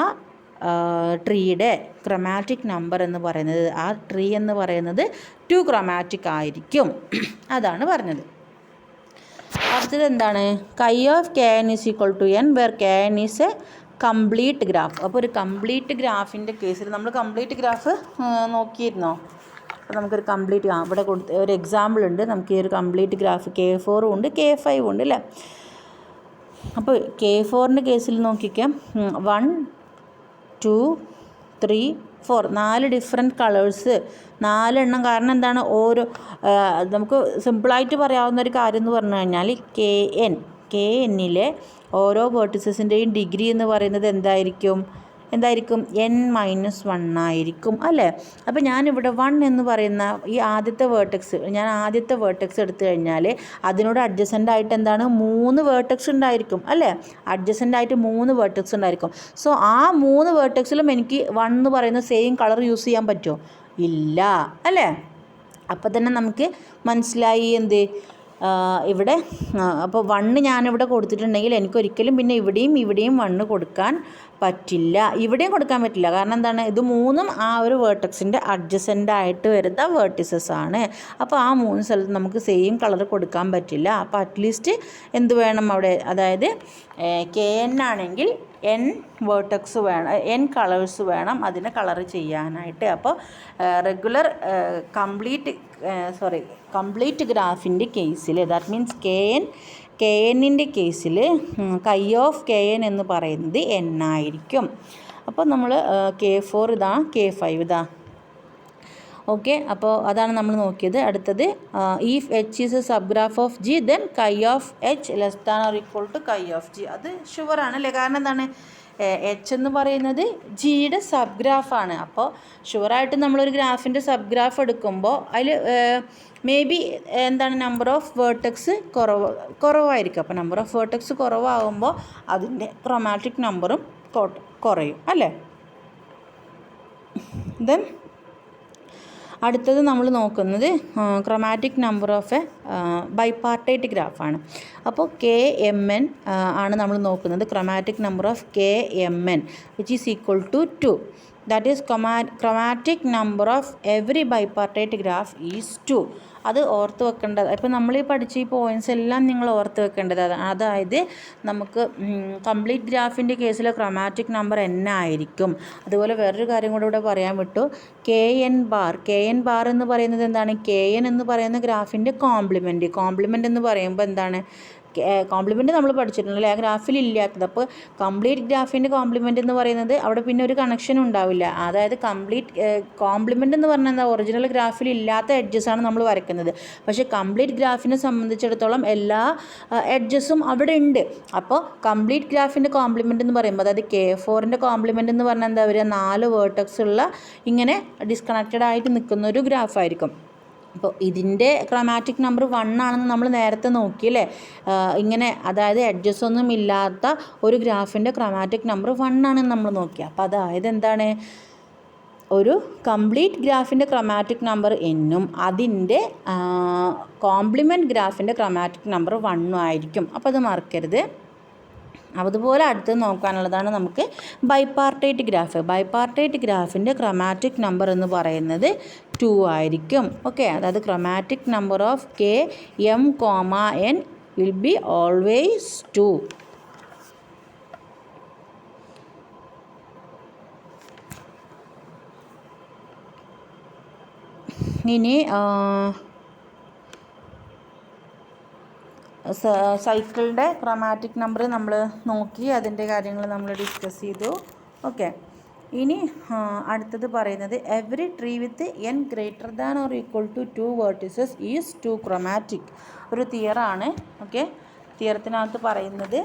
ട്രീയുടെ ക്രോമാറ്റിക് നമ്പർ എന്ന് പറയുന്നത്, ആ ട്രീ എന്ന് പറയുന്നത് ടു ക്രോമാറ്റിക് ആയിരിക്കും. അതാണ് പറഞ്ഞത്. അടുത്തത് എന്താണ്? Chi of KN is equal to N where KN is a complete graph. അപ്പോൾ ഒരു കംപ്ലീറ്റ് ഗ്രാഫിൻ്റെ കേസിൽ നമ്മൾ കംപ്ലീറ്റ് ഗ്രാഫ് നോക്കിയിരുന്നോ? അപ്പോൾ നമുക്കൊരു കംപ്ലീറ്റ് ഇവിടെ ഒരു എക്സാമ്പിൾ ഉണ്ട്. നമുക്ക് ഈ ഒരു കംപ്ലീറ്റ് ഗ്രാഫ് K4 ഉണ്ട്, K5 ഉണ്ട് അല്ലേ? അപ്പോൾ K4ൻ്റെ കേസിൽ നോക്കിക്കാം. 1 2 3 4 4 ഡിഫറെൻറ്റ് കളേഴ്സ്, 4 എണ്ണം. കാരണം എന്താണ്? നമുക്ക് സിമ്പിളായിട്ട് പറയാവുന്ന ഒരു കാര്യം എന്ന് പറഞ്ഞു കഴിഞ്ഞാൽ KNലെ ഓരോ വേർട്ടിസസിൻ്റെയും ഡിഗ്രി എന്ന് പറയുന്നത് എന്തായിരിക്കും? N-1 ആയിരിക്കും അല്ലേ? അപ്പോൾ ഞാനിവിടെ 1 എന്ന് പറയുന്ന ഈ ആദ്യത്തെ വേർട്ടെക്സ് എടുത്തു കഴിഞ്ഞാൽ അതിനോട് അഡ്ജസൻ്റ് ആയിട്ട് എന്താണ്? 3 വേർട്ടെക്സ് ഉണ്ടായിരിക്കും അല്ലേ? അഡ്ജസൻ്റ് ആയിട്ട് 3 വേർട്ടെക്സ് ഉണ്ടായിരിക്കും. സോ ആ 3 വേർട്ടെക്സിലും എനിക്ക് 1 എന്ന് പറയുന്ന സെയിം കളർ യൂസ് ചെയ്യാൻ പറ്റുമോ? ഇല്ല അല്ലേ? അപ്പോൾ തന്നെ നമുക്ക് മനസ്സിലായി എന്ത് ഇവിടെ. അപ്പോൾ 1 ഞാനിവിടെ കൊടുത്തിട്ടുണ്ടെങ്കിൽ എനിക്കൊരിക്കലും പിന്നെ ഇവിടെയും 1 കൊടുക്കാൻ പറ്റില്ല, ഇവിടെയും കൊടുക്കാൻ പറ്റില്ല. കാരണം എന്താണ്? ഇത് 3ഉം ആ ഒരു വേർട്ടെക്സിൻ്റെ അഡ്ജസൻ്റ് ആയിട്ട് വരുന്ന വേർട്ടിസസ് ആണ്. അപ്പോൾ ആ 3 സ്ഥലത്ത് നമുക്ക് സെയിം കളർ കൊടുക്കാൻ പറ്റില്ല. അപ്പോൾ അറ്റ്ലീസ്റ്റ് എന്ത് വേണം അവിടെ? അതായത് KN ആണെങ്കിൽ N വേർട്ടെക്സ് വേണം, N കളേഴ്സ് വേണം അതിനെ കളർ ചെയ്യാനായിട്ട്. അപ്പോൾ റെഗുലർ കംപ്ലീറ്റ് ഗ്രാഫിൻ്റെ കേസിൽ, ദാറ്റ് മീൻസ് KNൻ്റെ കേസിൽ കൈ ഓഫ് KN എന്ന് പറയുന്നത് N ആയിരിക്കും. അപ്പോൾ നമ്മൾ K4 ഇതാ, K5 ഇതാ. ഓക്കെ, അപ്പോൾ അതാണ് നമ്മൾ നോക്കിയത്. അടുത്തത് if H is a subgraph of G then chi of H less than or equal to chi of G. അത് ഷുവറാണ് അല്ലേ? കാരണം എന്താണ്? എച്ച് എന്ന് പറയുന്നത് ജിയുടെ സബ് ഗ്രാഫാണ്. അപ്പോൾ ഷുവറായിട്ടും നമ്മളൊരു ഗ്രാഫിൻ്റെ സബ് ഗ്രാഫ് എടുക്കുമ്പോൾ അതിൽ മേ ബി എന്താണ് നമ്പർ ഓഫ് വേർട്ടെക്സ് കുറവായിരിക്കും. അപ്പോൾ നമ്പർ ഓഫ് വേർട്ടെക്സ് കുറവാകുമ്പോൾ അതിൻ്റെ ക്രോമാറ്റിക് നമ്പറും കുറയും അല്ലേ. ദെൻ അടുത്തത് നമ്മൾ നോക്കുന്നത് chromatic number of a bipartite ഗ്രാഫാണ്. അപ്പോൾ KMN ആണ് നമ്മൾ നോക്കുന്നത്. Chromatic number of KMN which is equal to 2. That is chromatic number of every bipartite graph is 2. അത് ഓർത്ത് വെക്കേണ്ടത്. ഇപ്പോൾ നമ്മൾ ഈ പഠിച്ച ഈ പോയിൻറ്റ്സ് എല്ലാം നിങ്ങൾ ഓർത്ത് വെക്കേണ്ടത് അതായത് നമുക്ക് കംപ്ലീറ്റ് ഗ്രാഫിൻ്റെ കേസിൽ ക്രോമാറ്റിക് നമ്പർ N ആയിരിക്കും. അതുപോലെ വേറൊരു കാര്യം കൂടെ ഇവിടെ പറയാൻ വിട്ടു. KN ബാർ എന്ന് പറയുന്നത് എന്താണ്? KN എന്ന് പറയുന്ന ഗ്രാഫിൻ്റെ കോംപ്ലിമെൻ്റ് എന്ന് പറയുമ്പോൾ എന്താണ്? കോംപ്ലിമെൻ്റ് നമ്മൾ പഠിച്ചിട്ടുണ്ടല്ലേ, ആ ഗ്രാഫിൽ ഇല്ലാത്തത്. അപ്പോൾ കംപ്ലീറ്റ് ഗ്രാഫിൻ്റെ കോംപ്ലിമെൻ്റ് എന്ന് പറയുന്നത് അവിടെ പിന്നെ ഒരു കണക്ഷനും ഉണ്ടാവില്ല. അതായത് കോംപ്ലിമെൻ്റ് എന്ന് പറഞ്ഞാൽ എന്താ? ഒറിജിനൽ ഗ്രാഫിൽ ഇല്ലാത്ത എഡ്ജസാണ് നമ്മൾ വരയ്ക്കുന്നത്. പക്ഷേ കംപ്ലീറ്റ് ഗ്രാഫിനെ സംബന്ധിച്ചിടത്തോളം എല്ലാ എഡ്ജസും അവിടെ ഉണ്ട്. അപ്പോൾ കംപ്ലീറ്റ് ഗ്രാഫിൻ്റെ കോംപ്ലിമെൻ്റ് എന്ന് പറയുമ്പോൾ അതായത് K4ൻ്റെ കോംപ്ലിമെൻ്റ് എന്ന് പറഞ്ഞാൽ എന്താ വരിക? 4 വേർട്ടെക്സ് ഉള്ള ഇങ്ങനെ ഡിസ്കണക്റ്റഡ് ആയിട്ട് നിൽക്കുന്ന ഒരു ഗ്രാഫായിരിക്കും. അപ്പോൾ ഇതിൻ്റെ ക്രോമാറ്റിക് നമ്പർ 1 ആണെന്ന് നമ്മൾ നേരത്തെ നോക്കിയല്ലേ. ഇങ്ങനെ അതായത് എഡ്ജസ് ഒന്നും ഇല്ലാത്ത ഒരു ഗ്രാഫിൻ്റെ ക്രോമാറ്റിക് നമ്പർ 1 ആണെന്ന് നമ്മൾ നോക്കി. അപ്പോൾ അതായത് എന്താണ്? ഒരു കംപ്ലീറ്റ് ഗ്രാഫിൻ്റെ ക്രോമാറ്റിക് നമ്പർ Nഉം അതിൻ്റെ കോംപ്ലിമെൻറ്റ് ഗ്രാഫിൻ്റെ ക്രോമാറ്റിക് നമ്പർ 1 ആയിരിക്കും. അപ്പോൾ അത് മറക്കരുത്. അതുപോലെ അടുത്ത് നോക്കാനുള്ളതാണ് നമുക്ക് ബൈപാർട്ടേറ്റ് ഗ്രാഫിൻ്റെ ക്രോമാറ്റിക് നമ്പർ എന്ന് പറയുന്നത് 2 ആയിരിക്കും. ഓക്കെ, അതായത് chromatic number of KM, N will be always 2. ഇനി സൈക്കിളിൻ്റെ ക്രോമാറ്റിക് നമ്പർ നമ്മൾ നോക്കി, അതിൻ്റെ കാര്യങ്ങൾ നമ്മൾ ഡിസ്കസ് ചെയ്തു. ഓക്കെ, ഇനി അടുത്തത് പറയുന്നത് every tree with N greater than or equal to 2 vertices is 2 chromatic. ഒരു തിയറാണ്. ഓക്കെ, തിയറത്തിനകത്ത് പറയുന്നത്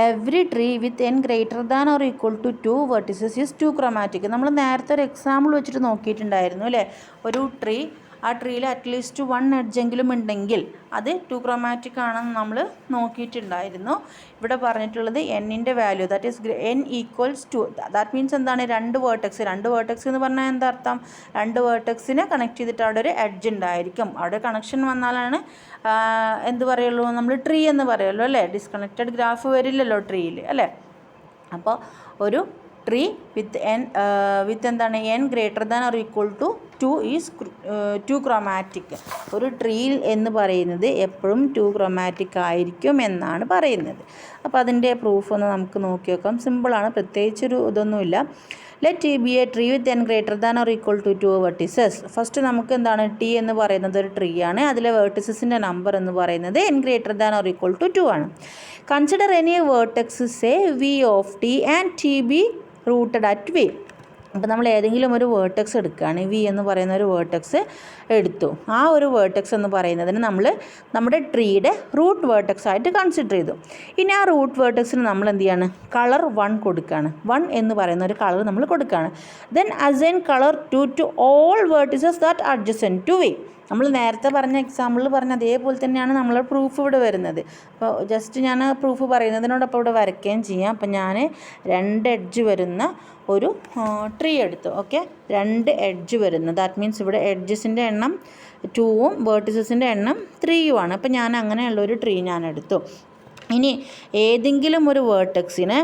every tree with N greater than or equal to 2 vertices is 2 chromatic. നമ്മൾ നേരത്തെ ഒരു എക്സാമ്പിൾ വെച്ചിട്ട് നോക്കിയിട്ടുണ്ടായിരുന്നു അല്ലേ. ഒരു ട്രീ, ആ ട്രീയിൽ അറ്റ്ലീസ്റ്റ് 1 എഡ്ജെങ്കിലും ഉണ്ടെങ്കിൽ അത് 2 ക്രോമാറ്റിക് ആണെന്ന് നമ്മൾ നോക്കിയിട്ടുണ്ടായിരുന്നു. ഇവിടെ പറഞ്ഞിട്ടുള്ളത് Nൻ്റെ value that is N equals to, that means എന്താണ്? 2 വേർട്ടെക്സ് എന്ന് പറഞ്ഞാൽ എന്താ അർത്ഥം? 2 വേർട്ടെക്സിനെ കണക്ട് ചെയ്തിട്ട് അവിടെ ഒരു എഡ്ജ് ഉണ്ടായിരിക്കും. അവിടെ കണക്ഷൻ വന്നാലാണ് എന്ത് പറയുള്ളൂ? നമ്മൾ ട്രീ എന്ന് പറയുള്ളൂ അല്ലേ. ഡിസ്കണക്റ്റഡ് ഗ്രാഫ് വരില്ലല്ലോ ട്രീയിൽ അല്ലേ. അപ്പോൾ ഒരു ട്രീ വിത്ത് എന്താണ്? N greater than or equal to 2 is 2 chromatic. ഒരു ട്രീ എന്ന് പറയുന്നത് എപ്പോഴും 2 ക്രോമാറ്റിക് ആയിരിക്കും എന്നാണ് പറയുന്നത്. അപ്പോൾ അതിൻ്റെ പ്രൂഫ് ഒന്ന് നമുക്ക് നോക്കി നോക്കാം. സിമ്പിളാണ്, പ്രത്യേകിച്ചൊരു ഇതൊന്നുമില്ല. Let be a tree with N greater than or equal to 2 vertices. First നമുക്ക് എന്താണ്? T എന്ന് പറയുന്നത് ഒരു ട്രീ ആണ്. അതിലെ വെർട്ടിസസിൻ്റെ നമ്പർ എന്ന് പറയുന്നത് N greater than or equal to 2 ആണ്. Consider any vertex say V of T and T be rooted at V. അപ്പോൾ നമ്മൾ ഏതെങ്കിലും ഒരു വേർട്ടെക്സ് എടുക്കുകയാണ്. V എന്ന് പറയുന്ന ഒരു വേർട്ടെക്സ് എടുത്തു. ആ ഒരു വേർട്ടെക്സ് എന്ന് പറയുന്നതിന് നമ്മൾ നമ്മുടെ ട്രീയുടെ റൂട്ട് വേർട്ടെക്സ് ആയിട്ട് കൺസിഡർ ചെയ്തു. ഇനി ആ റൂട്ട് വേർട്ടെക്സിന് നമ്മൾ എന്ത് ചെയ്യാണ്? കളർ 1 കൊടുക്കുകയാണ്. 1 എന്ന് പറയുന്ന ഒരു കളർ നമ്മൾ കൊടുക്കുകയാണ്. Then assign colour 2 to all vertices that adjacent to V. നമ്മൾ നേരത്തെ പറഞ്ഞ എക്സാമ്പിളിൽ പറഞ്ഞ അതേപോലെ തന്നെയാണ് നമ്മളെ പ്രൂഫ് ഇവിടെ വരുന്നത്. അപ്പോൾ ജസ്റ്റ് ഞാൻ പ്രൂഫ് പറയുന്നതിനോടൊപ്പം ഇവിടെ വരയ്ക്കുകയും ചെയ്യാം. അപ്പോൾ ഞാൻ 2 എഡ്ജ് വരുന്ന ഒരു ട്രീ എടുത്തു. ഓക്കെ, 2 എഡ്ജ് വരുന്നത്, ദാറ്റ് മീൻസ് ഇവിടെ എഡ്ജസിൻ്റെ എണ്ണം 2ഉം വേർട്ടിസസിൻ്റെ എണ്ണം 3ഉം ആണ്. അപ്പോൾ ഞാൻ അങ്ങനെയുള്ളൊരു ട്രീ ഞാൻ എടുത്തു. ഇനി ഏതെങ്കിലും ഒരു വേർട്ടെക്സിനെ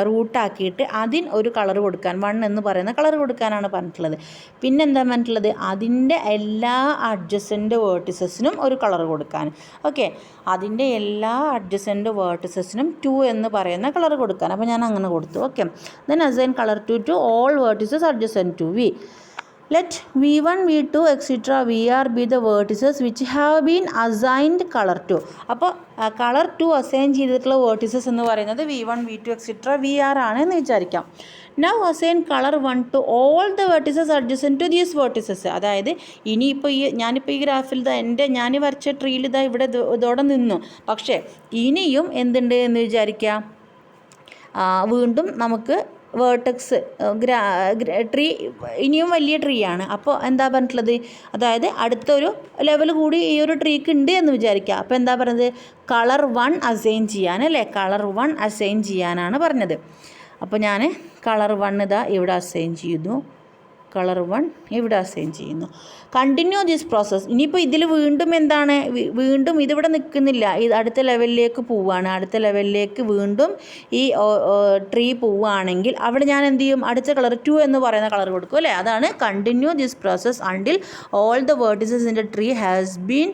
റൂട്ടാക്കിയിട്ട് അതിന് ഒരു കളർ കൊടുക്കാൻ, 1 എന്ന് പറയുന്ന കളർ കൊടുക്കാനാണ് പറഞ്ഞിട്ടുള്ളത്. പിന്നെന്താ പറഞ്ഞിട്ടുള്ളത്? അതിൻ്റെ എല്ലാ അഡ്ജസൻ്റ് വേർട്ടിസസിനും ഒരു കളർ കൊടുക്കാൻ. ഓക്കെ, അതിൻ്റെ എല്ലാ അഡ്ജസൻ്റ് വേർട്ടിസസിനും 2 എന്ന് പറയുന്ന കളർ കൊടുക്കാൻ. അപ്പോൾ ഞാൻ അങ്ങനെ കൊടുത്തു. Okay, then assign colour 2 to all vertices adjacent to V. Let v1, v2, etc. vr be the vertices which have been assigned color to. അപ്പോൾ കളർ ടു അസൈൻ ചെയ്തിട്ടുള്ള വേർട്ടിസസ് എന്ന് പറയുന്നത് v1, v2, etc. vr ആണ് എന്ന് വിചാരിക്കാം. Now assign color 1 to all the vertices adjacent to these vertices. അതായത് ഇനിയിപ്പോൾ ഞാനിപ്പോൾ ഈ ഗ്രാഫിൽ ഞാൻ വരച്ച ട്രീയിൽ ഇതോടെ നിന്നു. പക്ഷേ ഇനിയും എന്തുണ്ട് എന്ന് വിചാരിക്കാം, വീണ്ടും നമുക്ക് വേർട്ടെക്സ് ട്രീ ഇനിയും വലിയ ട്രീ ആണ്. അപ്പോൾ എന്താ പറഞ്ഞിട്ടുള്ളത്, അതായത് അടുത്തൊരു ലെവൽ കൂടി ഈ ഒരു ട്രീക്ക് ഉണ്ട് എന്ന് വിചാരിക്കുക. അപ്പോൾ എന്താ പറഞ്ഞത്, കളർ 1 അസൈൻ ചെയ്യാൻ, അല്ലേ, കളർ 1 അസൈൻ ചെയ്യാനാണ് പറഞ്ഞത്. അപ്പോൾ ഞാൻ കളർ 1 ഇതാ ഇവിടെ അസൈൻ ചെയ്യുന്നു, കളർ 1 ഇവിടെ അസൈൻ ചെയ്യുന്നു. Continue this process. ഇനിയിപ്പോൾ ഇതിൽ വീണ്ടും എന്താണ്, വീണ്ടും ഇതിവിടെ നിൽക്കുന്നില്ല, ഇത് അടുത്ത ലെവലിലേക്ക് പോവുകയാണ്. അടുത്ത ലെവലിലേക്ക് വീണ്ടും ഈ ട്രീ പോവുകയാണെങ്കിൽ അവിടെ ഞാൻ എന്ത് ചെയ്യും, അടുത്ത കളർ 2 എന്ന് പറയുന്ന കളർ കൊടുക്കും, അല്ലേ. അതാണ് continue this process until all the vertices in the tree has been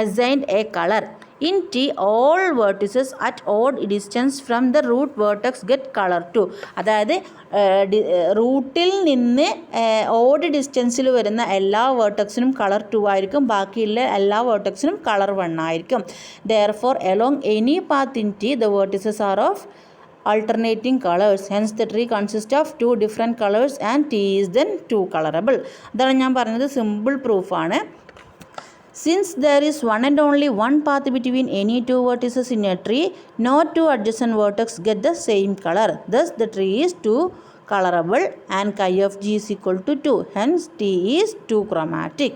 assigned A colour. In T, all vertices at odd distance from the root vertex get color 2. അതായത് റൂട്ടിൽ നിന്ന് ഓഡ് ഡിസ്റ്റൻസിൽ വരുന്ന എല്ലാ വേർട്ടക്സിനും കളർ 2 ആയിരിക്കും, ബാക്കിയുള്ള എല്ലാ വേർട്ടക്സിനും കളർ 1 ആയിരിക്കും. Therefore, along any path in T, the vertices are of alternating colors. Hence, the tree consists of 2 different colors and T is then 2 colorable. അതാണ് ഞാൻ പറഞ്ഞത്, simple പ്രൂഫാണ്. Since there is one and only one path between any 2 vertices in a tree, no 2 adjacent vertices get the same color. Thus, the tree is 2 colorable and chi of g is equal to 2. Hence, T is 2 chromatic.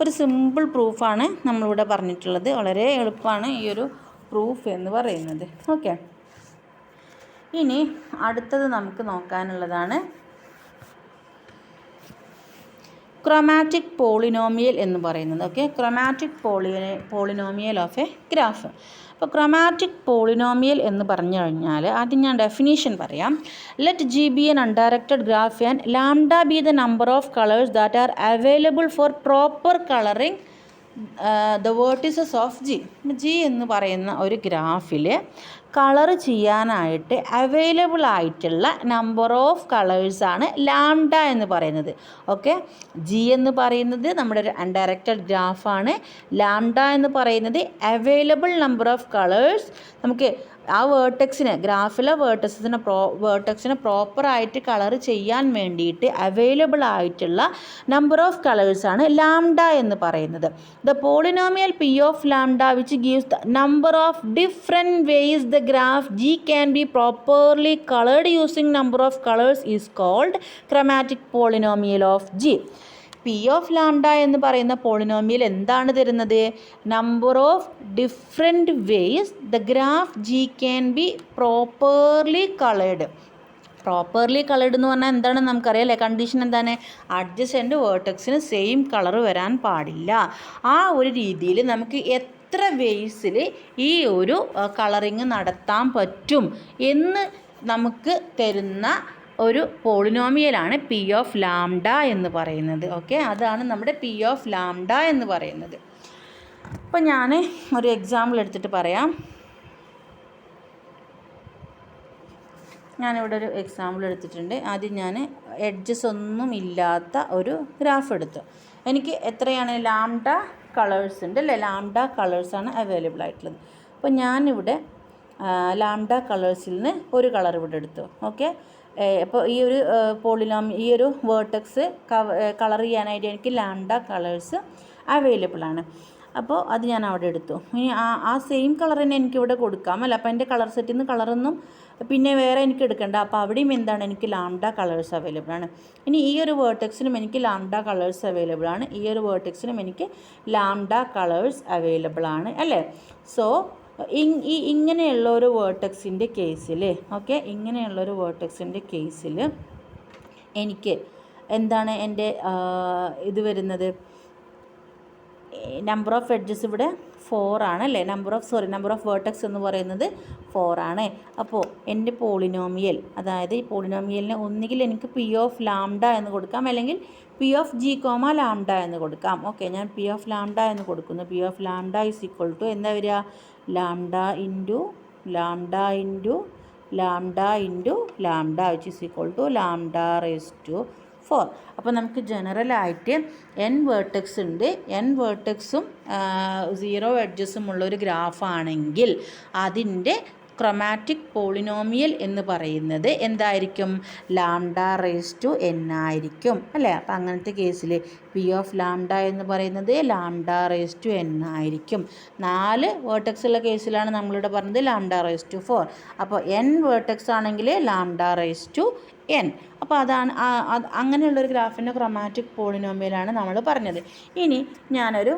ഒരു simple പ്രൂഫാണ് നമ്മളിവിടെ പറഞ്ഞിട്ടുള്ളത്. വളരെ എളുപ്പമാണ് ഈ ഒരു proof എന്ന് പറയുന്നത്. Okay, ഇനി അടുത്തത് നമുക്ക് നോക്കാനുള്ളതാണ് ക്രോമാറ്റിക് പോളിനോമിയൽ എന്ന് പറയുന്നത്. Okay, chromatic polynomial of A graph. അപ്പോൾ ക്രോമാറ്റിക് പോളിനോമിയൽ എന്ന് പറഞ്ഞു കഴിഞ്ഞാൽ ആദ്യം ഞാൻ ഡെഫിനീഷൻ പറയാം. Let G B N undirected graph and lambda B the number of colours that are available for proper colouring the vertices of G. G എന്ന് പറയുന്ന ഒരു ഗ്രാഫിൽ കളർ ചെയ്യാനായിട്ട് അവൈലബിൾ ആയിട്ടുള്ള നമ്പർ ഓഫ് കളേഴ്സാണ് ലാംഡ എന്ന് പറയുന്നത്. ഓക്കെ, ജി എന്ന് പറയുന്നത് നമ്മുടെ ഒരു അൺഡയറക്റ്റഡ് ഗ്രാഫാണ്. ലാംഡ എന്ന് പറയുന്നത് അവൈലബിൾ നമ്പർ ഓഫ് കളേഴ്സ്. നമുക്ക് ആ വേർട്ടെക്സിന്, ഗ്രാഫിലെ വേർട്ടെക്സിന് പ്രോപ്പറായിട്ട് കളർ ചെയ്യാൻ വേണ്ടിയിട്ട് അവൈലബിൾ ആയിട്ടുള്ള നമ്പർ ഓഫ് കളേഴ്സാണ് ലാംഡ എന്ന് പറയുന്നത്. The polynomial P of lambda which gives the number of different ways the graph G can be properly colored using number of colors is called chromatic polynomial of G. P of lambda എന്ന് പറയുന്ന polynomial എന്താണ് തരുന്നത്, number of different ways the graph G can be properly colored. Properly coloured എന്ന് പറഞ്ഞാൽ എന്താണെന്ന് നമുക്കറിയാം, അല്ലേ. Condition എന്താണ്, അഡ്ജസൻറ്റ് വേർട്ടെക്സിന് സെയിം കളർ വരാൻ പാടില്ല. ആ ഒരു രീതിയിൽ നമുക്ക് എത്ര വേസിൽ ഈ ഒരു കളറിങ് നടത്താൻ പറ്റും എന്ന് നമുക്ക് തരുന്ന ഒരു പോളിനോമിയലാണ് പി ഓഫ് ലാംഡ എന്ന് പറയുന്നത്. ഓക്കെ, അതാണ് നമ്മുടെ പി ഓഫ് ലാംഡ എന്ന് പറയുന്നത്. അപ്പോൾ ഞാൻ ഒരു എക്സാമ്പിൾ എടുത്തിട്ട് പറയാം. ഞാനിവിടെ ഒരു എക്സാമ്പിൾ എടുത്തിട്ടുണ്ട്. ആദ്യം ഞാൻ എഡ്ജസ് ഒന്നും ഇല്ലാത്ത ഒരു ഗ്രാഫ് എടുത്തു. എനിക്ക് എത്രയാണ്, ലാംഡ കളേഴ്സ് ഉണ്ട്, അല്ലേ. ലാംഡ കളേഴ്സാണ് അവൈലബിൾ ആയിട്ടുള്ളത്. അപ്പോൾ ഞാനിവിടെ ലാംഡ കളേഴ്സിൽ നിന്ന് ഒരു കളർ ഇവിടെ എടുത്തു. ഓക്കെ, അപ്പോൾ ഈ ഒരു ഈ ഒരു വേർട്ടെക്സ് കളർ ചെയ്യാനായിട്ട് എനിക്ക് ലാംഡ കളേഴ്സ് അവൈലബിൾ ആണ്. അപ്പോൾ അത് ഞാൻ അവിടെ എടുത്തു. ഇനി ആ സെയിം കളർ തന്നെ എനിക്കിവിടെ കൊടുക്കാം, അല്ല. അപ്പോൾ എൻ്റെ കളർ സെറ്റിൽ നിന്ന് കളറൊന്നും പിന്നെ വേറെ എനിക്ക് എടുക്കണ്ട. അപ്പോൾ അവിടെയും എന്താണ്, എനിക്ക് ലാംഡ കളേഴ്സ് അവൈലബിൾ ആണ്. ഇനി ഈ ഒരു വേർട്ടെക്സിനും എനിക്ക് ലാംഡ കളേഴ്സ് അവൈലബിൾ ആണ്, ഈ ഒരു വേർട്ടെക്സിനും എനിക്ക് ലാംഡ കളേഴ്സ് അവൈലബിൾ ആണ്, അല്ലേ. സോ ഇങ്ങനെയുള്ള ഒരു വേർട്ടെക്സിൻ്റെ കേസിൽ, ഓക്കെ, ഇങ്ങനെയുള്ളൊരു വേർട്ടെക്സിൻ്റെ കേസിൽ എനിക്ക് എന്താണ് എൻ്റെ ഇത് വരുന്നത്, നമ്പർ ഓഫ് എഡ്ജസ് ഇവിടെ 4 ആണ്, അല്ലേ. നമ്പർ ഓഫ് വേർട്ടെക്സ് എന്ന് പറയുന്നത് 4 ആണ്. അപ്പോൾ എൻ്റെ പോളിനോമിയൽ, അതായത് ഈ പോളിനോമിയലിനെ ഒന്നുകിൽ എനിക്ക് പി ഓഫ് ലാംഡ എന്ന് കൊടുക്കാം, അല്ലെങ്കിൽ P of G comma lambda എന്ന് കൊടുക്കാം. ഓക്കെ, ഞാൻ പി ഓഫ് ലാംഡ എന്ന് കൊടുക്കുന്നു. P of lambda is equal to എന്താ വരിക, lambda into lambda into lambda into lambda which is equal to lambda raise to 4. അപ്പോൾ നമുക്ക് ജനറലായിട്ട് n വേർട്ടെക്സ് ഉണ്ട്. n വേർട്ടെക്സും 0 എഡ്ജസും ഉള്ളൊരു ഗ്രാഫാണെങ്കിൽ അതിൻ്റെ ക്രൊമാറ്റിക് പോളിനോമിയൽ എന്ന് പറയുന്നത് എന്തായിരിക്കും? ലാംഡ റേസ് ടു n ആയിരിക്കും അല്ലേ? അപ്പം അങ്ങനത്തെ കേസിൽ പി ഓഫ് ലാംഡ എന്ന് പറയുന്നത് ലാംഡ റേസ് ടു n ആയിരിക്കും. 4 വേർട്ടെക്സ് ഉള്ള കേസിലാണ് നമ്മളിവിടെ പറഞ്ഞത് ലാംഡ റേസ് ടു 4. അപ്പോൾ n വേർട്ടെക്സ് ആണെങ്കിൽ ലാംഡ റേസ് ടു n. അപ്പോൾ അതാണ് അങ്ങനെയുള്ളൊരു ഗ്രാഫിൻ്റെ ക്രൊമാറ്റിക് പോളിനോമിയലാണ് നമ്മൾ പറഞ്ഞത്. ഇനി ഞാനൊരു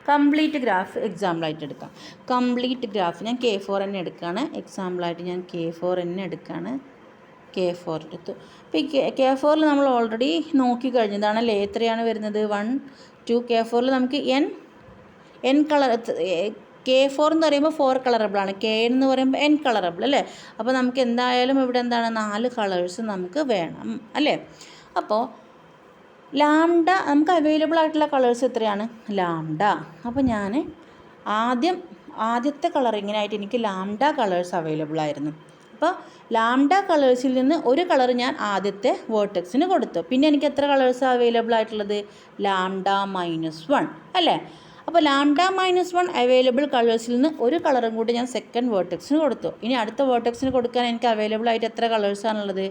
കംപ്ലീറ്റ് ഗ്രാഫ് എക്സാമ്പിളായിട്ട് എടുക്കാം. കംപ്ലീറ്റ് ഗ്രാഫ് ഞാൻ K4 തന്നെ എടുക്കുകയാണ്. എക്സാമ്പിളായിട്ട് ഞാൻ K4 തന്നെ എടുക്കുകയാണ്. K4 എടുത്തു. അപ്പോൾ ഈ K4ൽ നമ്മൾ ഓൾറെഡി നോക്കിക്കഴിഞ്ഞതാണല്ലേ. എത്രയാണ് വരുന്നത്? 1 2. K4ൽ നമുക്ക് n കളർ K4 എന്ന് പറയുമ്പോൾ 4 കളറബിളാണ്. K എന്ന് പറയുമ്പോൾ n കളറബിൾ അല്ലേ. അപ്പോൾ നമുക്ക് എന്തായാലും ഇവിടെ എന്താണ് 4 കളേഴ്സ് നമുക്ക് വേണം അല്ലേ. അപ്പോൾ ലാംഡ നമുക്ക് അവൈലബിൾ ആയിട്ടുള്ള കളേഴ്സ് എത്രയാണ്? ലാംഡ. അപ്പോൾ ഞാൻ ആദ്യത്തെ കളറിങ്ങിനായിട്ട് എനിക്ക് ലാംഡ കളേഴ്സ് അവൈലബിൾ ആയിരുന്നു. അപ്പോൾ ലാംഡ കളേഴ്സിൽ നിന്ന് ഒരു കളർ ഞാൻ ആദ്യത്തെ വേർട്ടെക്സിന് കൊടുത്തു. പിന്നെ എനിക്ക് എത്ര കളേഴ്സ് അവൈലബിൾ ആയിട്ടുള്ളത്? ലാംഡ -1 അല്ലേ. അപ്പോൾ ലാംഡ -1 അവൈലബിൾ കളേഴ്സിൽ നിന്ന് ഒരു കളറും കൂടി ഞാൻ സെക്കൻഡ് വേർട്ടെക്സിന് കൊടുത്തു. ഇനി അടുത്ത വേർട്ടെക്സിന് കൊടുക്കാൻ എനിക്ക് അവൈലബിൾ ആയിട്ട് എത്ര കളേഴ്സാണുള്ളത്?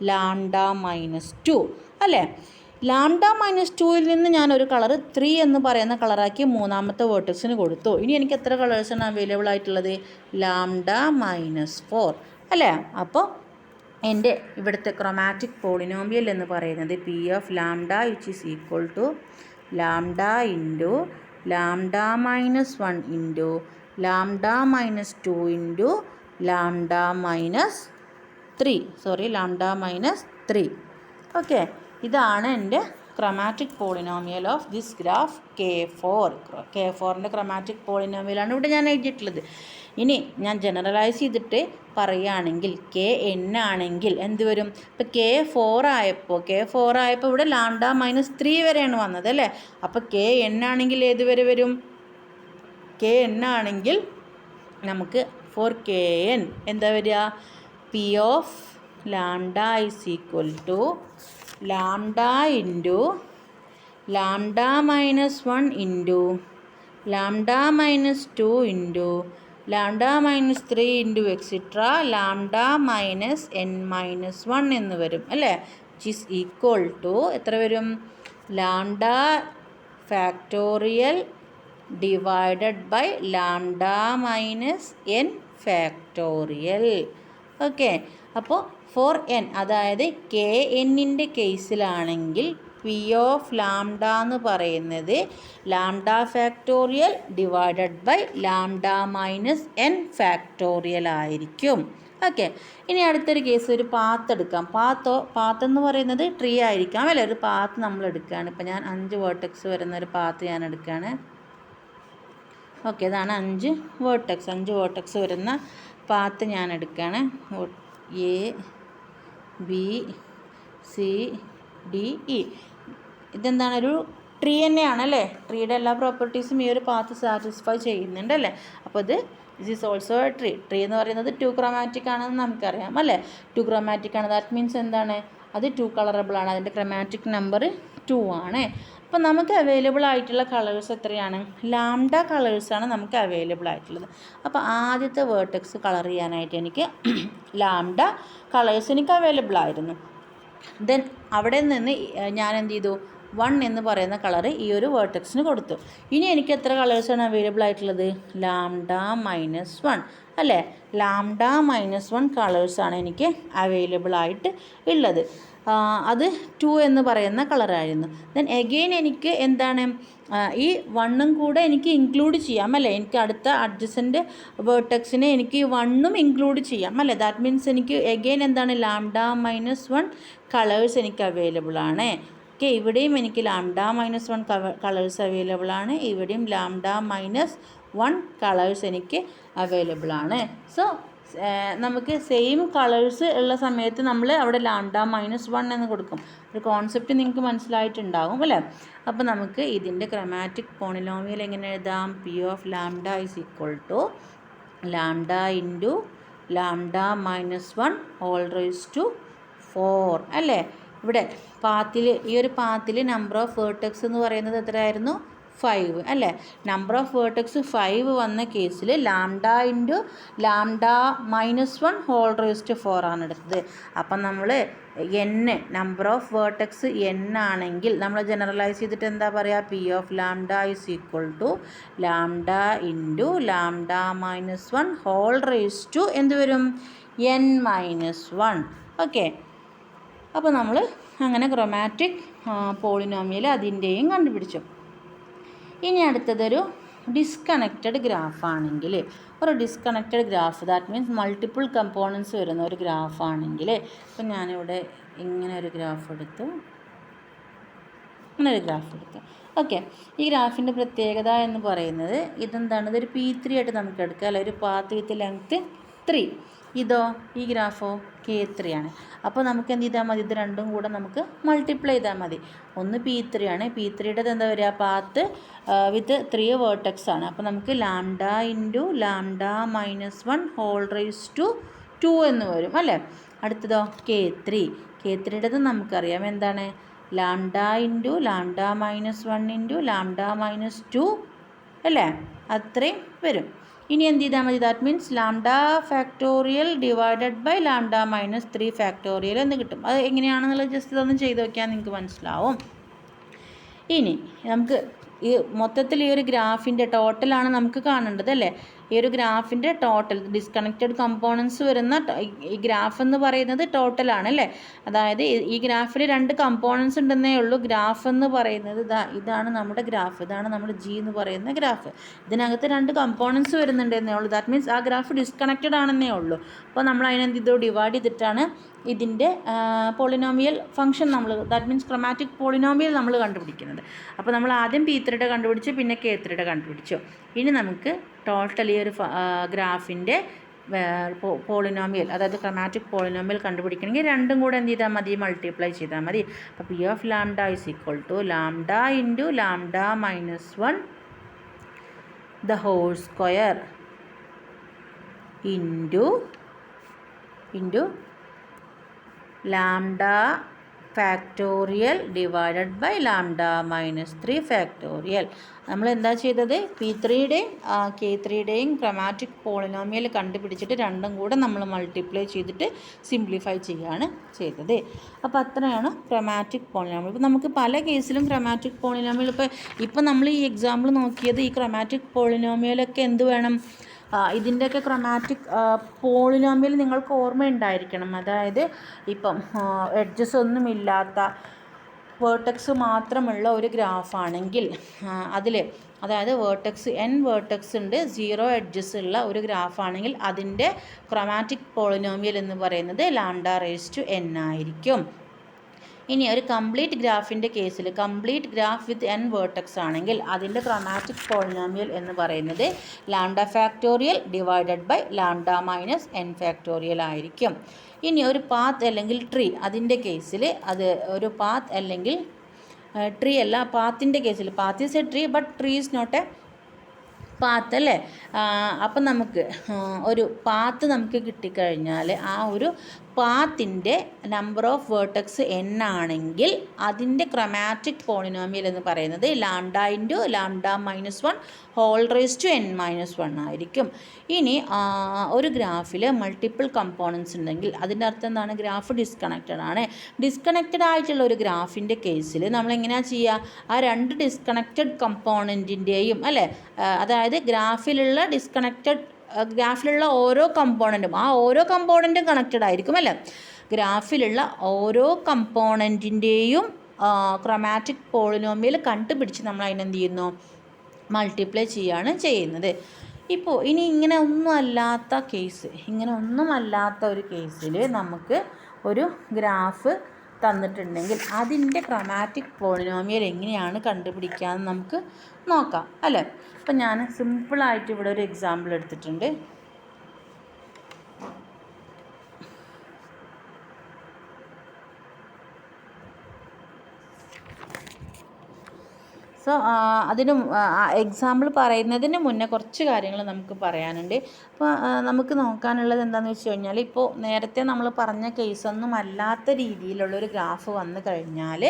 ലാംഡ -2 അല്ലേ. ലാംഡ -2ൽ നിന്ന് ഞാനൊരു കളർ 3 എന്ന് പറയുന്ന കളറാക്കി മൂന്നാമത്തെ വേർട്ടെക്സിന് കൊടുത്തു. ഇനി എനിക്ക് എത്ര കളേഴ്സാണ് അവൈലബിൾ ആയിട്ടുള്ളത്? ലാംഡ -4 അല്ലേ. അപ്പോൾ എൻ്റെ ഇവിടുത്തെ ക്രൊമാറ്റിക് പോളിനോമിയൽ എന്ന് പറയുന്നത് P of lambda which is equal to lambda into lambda -1 into lambda -2 into lambda -3. Okay, ഇതാണ് എൻ്റെ chromatic polynomial of this graph K4. K4ൻ്റെ ക്രൊമാറ്റിക് പോളിനോമിയലാണ് ഇവിടെ ഞാൻ എഴുതിയിട്ടുള്ളത്. ഇനി ഞാൻ ജനറലൈസ് ചെയ്തിട്ട് പറയുകയാണെങ്കിൽ Kn ആണെങ്കിൽ എന്ത് വരും? ഇപ്പോൾ K4 ആയപ്പോൾ ഇവിടെ ലാംഡ -3 വരെയാണ് വന്നത് അല്ലേ. അപ്പോൾ Kn ആണെങ്കിൽ ഏത് വരെ വരും? Kn ആണെങ്കിൽ നമുക്ക് ഫോർ Kn എന്താ വരിക? P of lambda is equal to lambda into lambda -1 into lambda -2 into lambda -3 into extra lambda -n-1 എന്ന് വരും അല്ലേ. വിച്ച് ഈസ് ഈക്വൽ ടു എത്ര വരും? Lambda factorial divided by lambda -n factorial. Okay, അപ്പോൾ for n അതായത് Kn-ൻ്റെ കേസിലാണെങ്കിൽ P of lambda എന്ന് പറയുന്നത് lambda factorial divided by lambda -n factorial ആയിരിക്കും. ഓക്കെ, ഇനി അടുത്തൊരു കേസ് ഒരു പാത്ത് എടുക്കാം. പാത്ത് എന്ന് പറയുന്നത് ട്രീ ആയിരിക്കാം അല്ലേ. ഒരു പാത്ത് നമ്മൾ എടുക്കുകയാണ്. ഇപ്പോൾ ഞാൻ 5 വേർട്ടെക്സ് വരുന്ന ഒരു പാത്ത് ഞാൻ എടുക്കുകയാണ്. ഓക്കെ, ഇതാണ് 5 വേർട്ടെക്സ് വരുന്ന പാത്ത് ഞാൻ എടുക്കുകയാണ്. A B C D E. ഇതെന്താണ്? ഒരു ട്രീ തന്നെയാണ് അല്ലേ. ട്രീയുടെ എല്ലാ പ്രോപ്പർട്ടീസും ഈ ഒരു പാത്ത് സാറ്റിസ്ഫൈ ചെയ്യുന്നുണ്ട് അല്ലേ. അപ്പോൾ this is also A tree എന്ന് പറയുന്നത് 2 ക്രൊമാറ്റിക് ആണെന്ന് നമുക്കറിയാം അല്ലേ. 2 ക്രൊമാറ്റിക് ആണ്. ദാറ്റ് മീൻസ് എന്താണ്? അത് 2 കളറബിൾ ആണ്. അതിൻ്റെ ക്രൊമാറ്റിക് നമ്പർ 2 ആണ്. അപ്പോൾ നമുക്ക് അവൈലബിൾ ആയിട്ടുള്ള കളേഴ്സ് എത്രയാണ്? ലാംഡ കളേഴ്സാണ് നമുക്ക് അവൈലബിൾ ആയിട്ടുള്ളത്. അപ്പോൾ ആദ്യത്തെ വേർട്ടെക്സ് കളർ ചെയ്യാനായിട്ട് എനിക്ക് ലാംഡ കളേഴ്സ് എനിക്ക് അവൈലബിൾ ആയിരുന്നു. ദെൻ അവിടെ നിന്ന് ഞാൻ എന്ത് ചെയ്തു? 1 എന്ന് പറയുന്ന കളറ് ഈ ഒരു വേർട്ടെക്സിന് കൊടുത്തു. ഇനി എനിക്ക് എത്ര കളേഴ്സാണ് അവൈലബിൾ ആയിട്ടുള്ളത്? ലാംഡ -1 അല്ലേ. ലാംഡ -1 കളേഴ്സാണ് എനിക്ക് അവൈലബിൾ ആയിട്ട് ഉള്ളത്. അത് 2 എന്ന് പറയുന്ന കളറായിരുന്നു. ദെൻ എഗെയിൻ എനിക്ക് എന്താണ് ഈ 1ഉം കൂടെ എനിക്ക് ഇൻക്ലൂഡ് ചെയ്യാം അല്ലേ. എനിക്ക് അടുത്ത അഡ്ജസൻറ്റ് വേർട്ടെക്സിനെ എനിക്ക് 1ഉം ഇൻക്ലൂഡ് ചെയ്യാം അല്ലേ. ദാറ്റ് മീൻസ് എനിക്ക് എഗെയിൻ എന്താണ്? ലാംഡ -1 കളേഴ്സ് എനിക്ക് അവൈലബിൾ ആണ്. ഓക്കെ, ഇവിടെയും എനിക്ക് ലാംഡ -1 കളേഴ്സ് അവൈലബിൾ ആണ്. ഇവിടെയും ലാംഡ -1 കളേഴ്സ് എനിക്ക് അവൈലബിൾ ആണ്. സോ നമുക്ക് സെയിം കളേഴ്സ് ഉള്ള സമയത്ത് നമ്മൾ അവിടെ ലാംഡ -1 എന്ന് കൊടുക്കും. ഒരു കോൺസെപ്റ്റ് നിങ്ങൾക്ക് മനസ്സിലായിട്ടുണ്ടാകും അല്ലേ. അപ്പോൾ നമുക്ക് ഇതിൻ്റെ ക്രൊമാറ്റിക് പോളിനോമിയൽ എങ്ങനെ എഴുതാം? P of lambda is equal to lambda into lambda -1 whole raise to 4 അല്ലേ. ഇവിടെ പാത്തിൽ ഈ ഒരു പാത്തിൽ നമ്പർ ഓഫ് വേർട്ടെക്സ് എന്ന് പറയുന്നത് എത്രയായിരുന്നു? 5 അല്ലേ? നമ്പർ ഓഫ് വേർട്ടെക്സ് 5 വന്ന കേസിൽ lambda into lambda -1 whole raise to 4 ആണ് എടുത്തത്. അപ്പം നമ്മൾ n number of vertex n ആണെങ്കിൽ നമ്മൾ ജനറലൈസ് ചെയ്തിട്ട് എന്താ പറയുക? P of lambda is equal to lambda into lambda -1 whole raise to എന്ത് വരും? n-1. ഓക്കെ, അപ്പോൾ നമ്മൾ അങ്ങനെ ക്രോമാറ്റിക് പോളിനോമിയൽ അതിൻ്റെയും കണ്ടുപിടിച്ചു. ഇനി അടുത്തതൊരു ഡിസ്കണക്റ്റഡ് ഗ്രാഫാണെങ്കിൽ, ഒരു disconnected graph that means multiple components വരുന്ന ഒരു ഗ്രാഫാണെങ്കിൽ, ഇപ്പം ഞാനിവിടെ ഇങ്ങനെ ഒരു ഗ്രാഫ് എടുത്തു, ഓക്കെ. ഈ ഗ്രാഫിൻ്റെ പ്രത്യേകത എന്ന് പറയുന്നത് ഇതെന്താണ്? ഇതൊരു P3 ആയിട്ട് നമുക്ക് എടുക്കുക, അല്ലെ? ഒരു പാത്ത് വിത്ത് ലെങ്ത്ത് 3. ഇതോ, ഈ ഗ്രാഫോ K3 ആണ്. അപ്പോൾ നമുക്ക് എന്ത് ചെയ്താൽ മതി? ഇത് രണ്ടും കൂടെ നമുക്ക് മൾട്ടിപ്ലൈ ചെയ്താൽ മതി. ഒന്ന് P3 ആണ്, P3യുടെ എന്താ വരിക? പാത്ത് വിത്ത് 3 വേർട്ടെക്സ് ആണ്. അപ്പോൾ നമുക്ക് lambda into lambda -1 whole raise to 2 എന്ന് വരും, അല്ലേ? അടുത്തതോ K3യുടേത് നമുക്കറിയാം എന്താണ്? Lambda into lambda -1 into lambda -2 അല്ലേ? അത്രയും വരും. ഇനി എന്ത് ചെയ്താൽ മതി? That means lambda factorial divided by lambda -3 factorial എന്ന് കിട്ടും. അത് എങ്ങനെയാണെന്നുള്ളത് ജസ്റ്റ് ഇതൊന്നും ചെയ്ത് നോക്കിയാൽ നിങ്ങൾക്ക് മനസ്സിലാവും. ഇനി നമുക്ക് ഈ മൊത്തത്തിൽ ഈ ഒരു ഗ്രാഫിൻ്റെ ടോട്ടലാണ് നമുക്ക് കാണേണ്ടത്, അല്ലേ? ഈ ഒരു ഗ്രാഫിൻ്റെ ടോട്ടൽ ഡിസ്കണക്റ്റഡ് കമ്പോണൻസ് വരുന്ന ഈ ഗ്രാഫ് എന്ന് പറയുന്നത് ടോട്ടലാണ്, അല്ലേ? അതായത് ഈ ഗ്രാഫിൽ 2 കമ്പോണൻസ് ഉണ്ടെന്നേ ഉള്ളൂ. ഗ്രാഫ് എന്ന് പറയുന്നത് ഇതാണ് നമ്മുടെ ഗ്രാഫ്, ഇതാണ് നമ്മുടെ G എന്ന് പറയുന്ന ഗ്രാഫ്. ഇതിനകത്ത് 2 കമ്പോണൻസ് വരുന്നുണ്ടെന്നേ ഉള്ളൂ. ദാറ്റ് മീൻസ് ആ ഗ്രാഫ് ഡിസ്കണക്റ്റഡ് ആണെന്നേ ഉള്ളൂ. അപ്പോൾ നമ്മൾ അതിനെന്ത് ചെയ്തു? ഡിവൈഡ് ചെയ്തിട്ടാണ് ഇതിൻ്റെ പോളിനോമിയൽ ഫംഗ്ഷൻ നമ്മൾ, ദാറ്റ് മീൻസ് ക്രോമാറ്റിക് പോളിനോമിയൽ നമ്മൾ കണ്ടുപിടിക്കുന്നത്. അപ്പോൾ നമ്മൾ ആദ്യം P3യുടെ കണ്ടുപിടിച്ചു, പിന്നെ K3യുടെ കണ്ടുപിടിച്ചു. ഇനി നമുക്ക് ടോട്ടലി ഒരു ഗ്രാഫിൻ്റെ പോളിനോമിയൽ, അതായത് ക്രോമാറ്റിക് പോളിനോമിയൽ കണ്ടുപിടിക്കണമെങ്കിൽ രണ്ടും കൂടെ എന്ത് ചെയ്താൽ മതി? മൾട്ടിപ്ലൈ ചെയ്താൽ മതി. അപ്പോൾ P of lambda is equal to lambda into lambda -1 the whole square into lambda factorial divided by lambda -3 factorial. നമ്മൾ എന്താ ചെയ്തത്? P3യുടെയും K3യുടെയും ക്രോമാറ്റിക് പോളിനോമിയൽ കണ്ടുപിടിച്ചിട്ട് രണ്ടും കൂടെ നമ്മൾ മൾട്ടിപ്ലൈ ചെയ്തിട്ട് സിംപ്ലിഫൈ ചെയ്യുകയാണ് ചെയ്തത്. അപ്പോൾ അത്രയാണ് ക്രോമാറ്റിക് പോളിനോമിയൽ. ഇപ്പോൾ നമുക്ക് പല കേസിലും ക്രോമാറ്റിക് പോളിനോമിയൽ, ഇപ്പോൾ നമ്മൾ ഈ എക്സാമ്പിൾ നോക്കിയത് ഈ ക്രോമാറ്റിക് പോളിനോമിയലൊക്കെ എന്ത് വേണം? ഇതിൻ്റെയൊക്കെ ക്രോമാറ്റിക് പോളിനോമിയൽ നിങ്ങൾക്ക് ഓർമ്മയുണ്ടായിരിക്കണം. അതായത് ഇപ്പം എഡ്ജസ് ഒന്നുമില്ലാത്ത വേർട്ടെക്സ് മാത്രമുള്ള ഒരു ഗ്രാഫാണെങ്കിൽ അതായത് n വേർട്ടെക്സ് ഉണ്ട്, 0 എഡ്ജസ് ഉള്ള ഒരു ഗ്രാഫാണെങ്കിൽ അതിൻ്റെ ക്രോമാറ്റിക് പോളിനോമിയൽ എന്ന് പറയുന്നത് ലാംഡ റേസ് ടു n ആയിരിക്കും. ഇനി ഒരു കംപ്ലീറ്റ് ഗ്രാഫിൻ്റെ കേസിൽ, complete graph with n vertex ആണെങ്കിൽ അതിൻ്റെ ക്രോമാറ്റിക് പോളിനോമിയൽ എന്ന് പറയുന്നത് lambda factorial divided by lambda -n factorial ആയിരിക്കും. ഇനി ഒരു പാത്ത് അല്ലെങ്കിൽ ട്രീ, അതിൻ്റെ കേസിൽ അത് ഒരു പാത്ത് അല്ലെങ്കിൽ ട്രീ അല്ല, പാത്തിൻ്റെ കേസിൽ path is a tree but tree is not a path, അല്ലേ? അപ്പം നമുക്ക് ഒരു പാത്ത് നമുക്ക് കിട്ടിക്കഴിഞ്ഞാൽ ആ ഒരു പാത്തിൻ്റെ നമ്പർ ഓഫ് വേർട്ടെക്സ് n ആണെങ്കിൽ അതിൻ്റെ ക്രോമാറ്റിക് പോളിനോമിയൽ എന്ന് പറയുന്നത് lambda into lambda -1 whole raise to n-1 ആയിരിക്കും. ഇനി ഒരു ഗ്രാഫിൽ മൾട്ടിപ്പിൾ കമ്പോണൻസ് ഉണ്ടെങ്കിൽ അതിൻ്റെ അർത്ഥം എന്താണ്? ഗ്രാഫ് ഡിസ്കണക്റ്റഡ് ആണ്. ഡിസ്കണക്റ്റഡ് ആയിട്ടുള്ള ഒരു ഗ്രാഫിൻ്റെ കേസിൽ നമ്മൾ എങ്ങനെയാണ് ചെയ്യുക? ആ 2 ഡിസ്കണക്റ്റഡ് കമ്പോണൻറ്റിൻ്റെയും, അല്ലേ? അതായത് ഗ്രാഫിലുള്ള ഓരോ കമ്പോണൻറ്റും, ആ ഓരോ കമ്പോണൻറ്റും കണക്റ്റഡ് ആയിരിക്കും, അല്ലേ? ഗ്രാഫിലുള്ള ഓരോ കമ്പോണൻറ്റിൻ്റെയും ക്രോമാറ്റിക് പോളിനോമിയൽ കണ്ടുപിടിച്ച് നമ്മൾ അതിനെന്ത് ചെയ്യുന്നു? മൾട്ടിപ്ലൈ ചെയ്യുകയാണ് ചെയ്യുന്നത്. ഇപ്പോൾ ഇനി ഇങ്ങനെ ഒന്നും അല്ലാത്ത ഒരു കേസിൽ നമുക്ക് ഒരു ഗ്രാഫ് തന്നിട്ടുണ്ടെങ്കിൽ അതിൻ്റെ ക്രോമാറ്റിക് പോളിനോമിയൽ എങ്ങനെയാണ് കണ്ടുപിടിക്കുക എന്ന് നമുക്ക് നോക്കാം, അല്ലേ? അപ്പം ഞാൻ സിമ്പിളായിട്ട് ഇവിടെ ഒരു എക്സാമ്പിൾ എടുത്തിട്ടുണ്ട്. സോ അതിന് എക്സാമ്പിൾ പറയുന്നതിന് മുന്നേ കുറച്ച് കാര്യങ്ങൾ നമുക്ക് പറയാനുണ്ട്. അപ്പോൾ നമുക്ക് നോക്കാനുള്ളത് എന്താണെന്ന് വെച്ച് കഴിഞ്ഞാൽ, ഇപ്പോൾ നേരത്തെ നമ്മൾ പറഞ്ഞ കേസൊന്നും അല്ലാത്ത രീതിയിലുള്ളൊരു ഗ്രാഫ് വന്നു കഴിഞ്ഞാൽ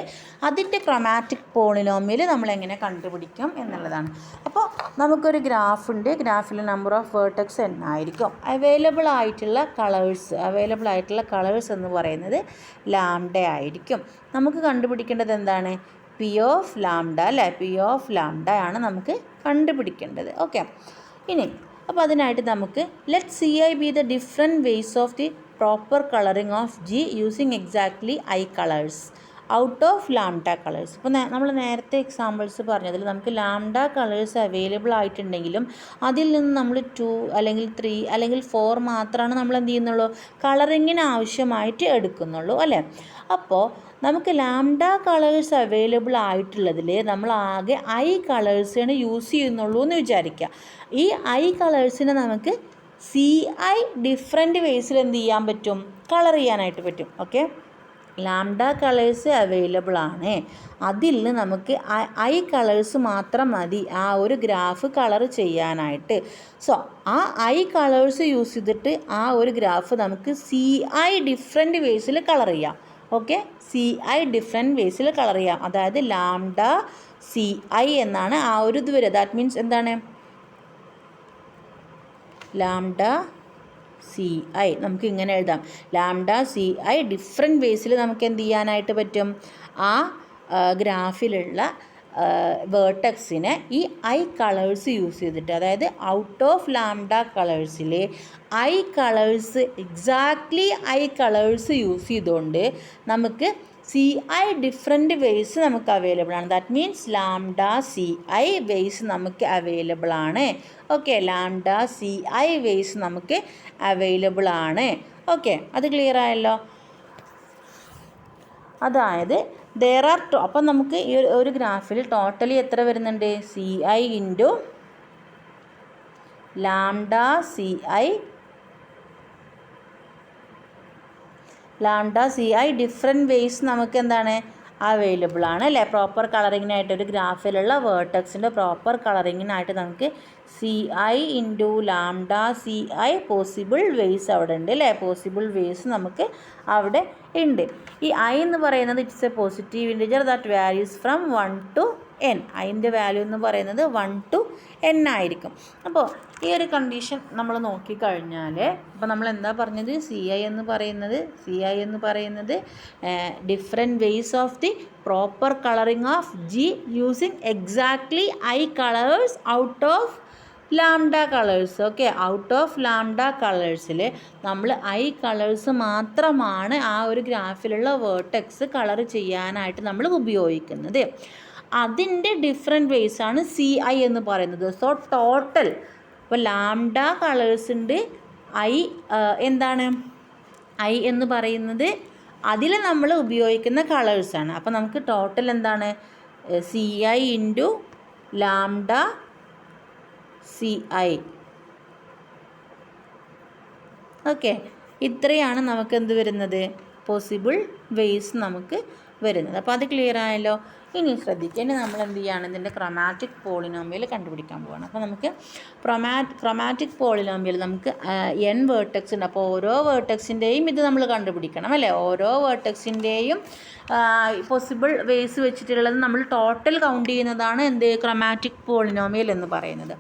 അതിൻ്റെ ക്രൊമാറ്റിക് പോളിനോമിയൽ നമ്മളെങ്ങനെ കണ്ടുപിടിക്കും എന്നുള്ളതാണ്. അപ്പോൾ നമുക്കൊരു ഗ്രാഫുണ്ട്. ഗ്രാഫിൽ നമ്പർ ഓഫ് വേർട്ടെക്സ് എന്നായിരിക്കും. അവൈലബിൾ ആയിട്ടുള്ള കളേഴ്സ് എന്ന് പറയുന്നത് ലാംഡ ആയിരിക്കും. നമുക്ക് കണ്ടുപിടിക്കേണ്ടത് എന്താണ്? പി ഓഫ് ലാംഡ അല്ലേ? പി ഓഫ് ലാംഡ ആണ് നമുക്ക് കണ്ടുപിടിക്കേണ്ടത്. ഓക്കെ, ഇനി അപ്പോൾ അതിനായിട്ട് നമുക്ക് let see I B the different ways of the proper colouring of G using exactly i colours out of lambda colours. ഇപ്പോൾ നമ്മൾ നേരത്തെ എക്സാമ്പിൾസ് പറഞ്ഞതിൽ നമുക്ക് ലാംഡ കളേഴ്സ് അവൈലബിൾ ആയിട്ടുണ്ടെങ്കിലും അതിൽ നിന്ന് നമ്മൾ 2 അല്ലെങ്കിൽ 3 അല്ലെങ്കിൽ 4 മാത്രമാണ് നമ്മൾ എന്ത് ചെയ്യുന്നുള്ളൂ, കളറിങ്ങിന് ആവശ്യമായിട്ട് എടുക്കുന്നുള്ളൂ അല്ലേ? അപ്പോൾ നമുക്ക് ലാംഡ കളേഴ്സ് അവൈലബിൾ ആയിട്ടുള്ളതിൽ നമ്മൾ ആകെ ഐ കളേഴ്സാണ് യൂസ് ചെയ്യുന്നുള്ളൂ എന്ന് വിചാരിക്കുക. ഈ ഐ കളേഴ്സിനെ നമുക്ക് സി ഐ ഡിഫറെൻറ്റ് വേസിൽ എന്ത് ചെയ്യാൻ പറ്റും, കളർ ചെയ്യാനായിട്ട് പറ്റും. ഓക്കെ, ലാംഡ കളേഴ്സ് അവൈലബിൾ ആണ്, അതിൽ നമുക്ക് ഐ കളേഴ്സ് മാത്രം മതി ആ ഒരു ഗ്രാഫ് കളർ ചെയ്യാനായിട്ട്. സോ ആ ഐ കളേഴ്സ് യൂസ് ചെയ്തിട്ട് ആ ഒരു ഗ്രാഫ് നമുക്ക് സി ഐ ഡിഫറെൻറ്റ് വേസിൽ കളർ ചെയ്യാം. ഓക്കെ, സി ഐ ഡിഫറെൻറ്റ് വേസിൽ കളർ ചെയ്യാം. അതായത് ലാംഡ സി ഐ എന്നാണ് ആ ഒരു ഇത് വരിക. ദാറ്റ് മീൻസ് എന്താണ്? ലാംഡ സി ഐ നമുക്ക് ഇങ്ങനെ എഴുതാം. ലാംഡ സി ഐ ഡിഫറെൻറ്റ് വേസിൽ നമുക്ക് എന്ത് ചെയ്യാനായിട്ട് പറ്റും, ആ ഗ്രാഫിലുള്ള വേർട്ടെക്സിനെ ഈ ഐ കളേഴ്സ് യൂസ് ചെയ്തിട്ട്, അതായത് ഔട്ട് ഓഫ് ലാംഡ കളേഴ്സിൽ i colours exactly i colours use ചെയ്തുകൊണ്ട് നമുക്ക് സി ഐ ഡിഫറെൻറ്റ് വേസ് നമുക്ക് അവൈലബിൾ ആണ്. That means lambda C i ways നമുക്ക് അവൈലബിൾ ആണ്. Okay, lambda C i ways നമുക്ക് അവൈലബിൾ ആണ്. ഓക്കെ, അത് ക്ലിയർ ആയല്ലോ? അതായത് there are അപ്പം നമുക്ക് ഈ ഒരു ഗ്രാഫിൽ ടോട്ടലി എത്ര വരുന്നുണ്ട്? C I into lambda C i different ways നമുക്ക് എന്താണ് അവൈലബിൾ ആണ് അല്ലേ? പ്രോപ്പർ കളറിങ്ങിനായിട്ട് ഒരു ഗ്രാഫിലുള്ള വേർട്ടെക്സിൻ്റെ പ്രോപ്പർ കളറിങ്ങിനായിട്ട് നമുക്ക് C I into lambda C I possible ways അവിടെ ഉണ്ട് അല്ലേ? പോസിബിൾ വേസ് നമുക്ക് അവിടെ ഉണ്ട്. ഈ ഐ എന്ന് പറയുന്നത് it's a positive integer that values from 1 to n. ഐൻ്റെ വാല്യൂ എന്ന് പറയുന്നത് 1 to n ആയിരിക്കും. അപ്പോൾ ഈ ഒരു കണ്ടീഷൻ നമ്മൾ നോക്കിക്കഴിഞ്ഞാൽ ഇപ്പോൾ നമ്മൾ എന്താ പറഞ്ഞത്? സി ഐ എന്ന് പറയുന്നത് different ways of the proper colouring of G using exactly i colours out of lambda colours. Okay, out of lambda കളേഴ്സിൽ നമ്മൾ ഐ കളേഴ്സ് മാത്രമാണ് ആ ഒരു ഗ്രാഫിലുള്ള വേർട്ടെക്സ് കളർ ചെയ്യാനായിട്ട് നമ്മൾ ഉപയോഗിക്കുന്നത്. അതിൻ്റെ ഡിഫറെൻറ്റ് വേസ് ആണ് സി ഐ എന്ന് പറയുന്നത്. സോ ടോട്ടൽ ഇപ്പോൾ ലാംഡ കളേഴ്സ് ഉണ്ട്, എന്താണ് ഐ എന്ന് പറയുന്നത് അതിൽ നമ്മൾ ഉപയോഗിക്കുന്ന കളേഴ്സാണ്. അപ്പോൾ നമുക്ക് ടോട്ടൽ എന്താണ്? C I into lambda C I. Okay, ഇത്രയാണ് നമുക്ക് എന്ത് വരുന്നത്? പോസിബിൾ വേസ് നമുക്ക് വരുന്നത്. അപ്പോൾ അത് ക്ലിയർ ആയല്ലോ? ഇനി ശ്രദ്ധിക്കുക, ഇനി നമ്മൾ എന്ത് ചെയ്യുകയാണ്? ഇതിൻ്റെ ക്രൊമാറ്റിക് പോളിനോമിയൽ കണ്ടുപിടിക്കാൻ പോവുകയാണ്. അപ്പോൾ നമുക്ക് ക്രൊമാറ്റിക് പോളിനോമിയൽ നമുക്ക് n വേർട്ടെക്സ് ഉണ്ട്. അപ്പോൾ ഓരോ വേർട്ടെക്സിൻ്റെയും ഇത് നമ്മൾ കണ്ടുപിടിക്കണം അല്ലേ? ഓരോ വേർട്ടെക്സിൻ്റെയും പോസിബിൾ വേസ് വെച്ചിട്ടുള്ളത് നമ്മൾ ടോട്ടൽ കൗണ്ട് ചെയ്യുന്നതാണ് എന്ത്? ക്രൊമാറ്റിക് പോളിനോമിയൽ എന്ന് പറയുന്നത്.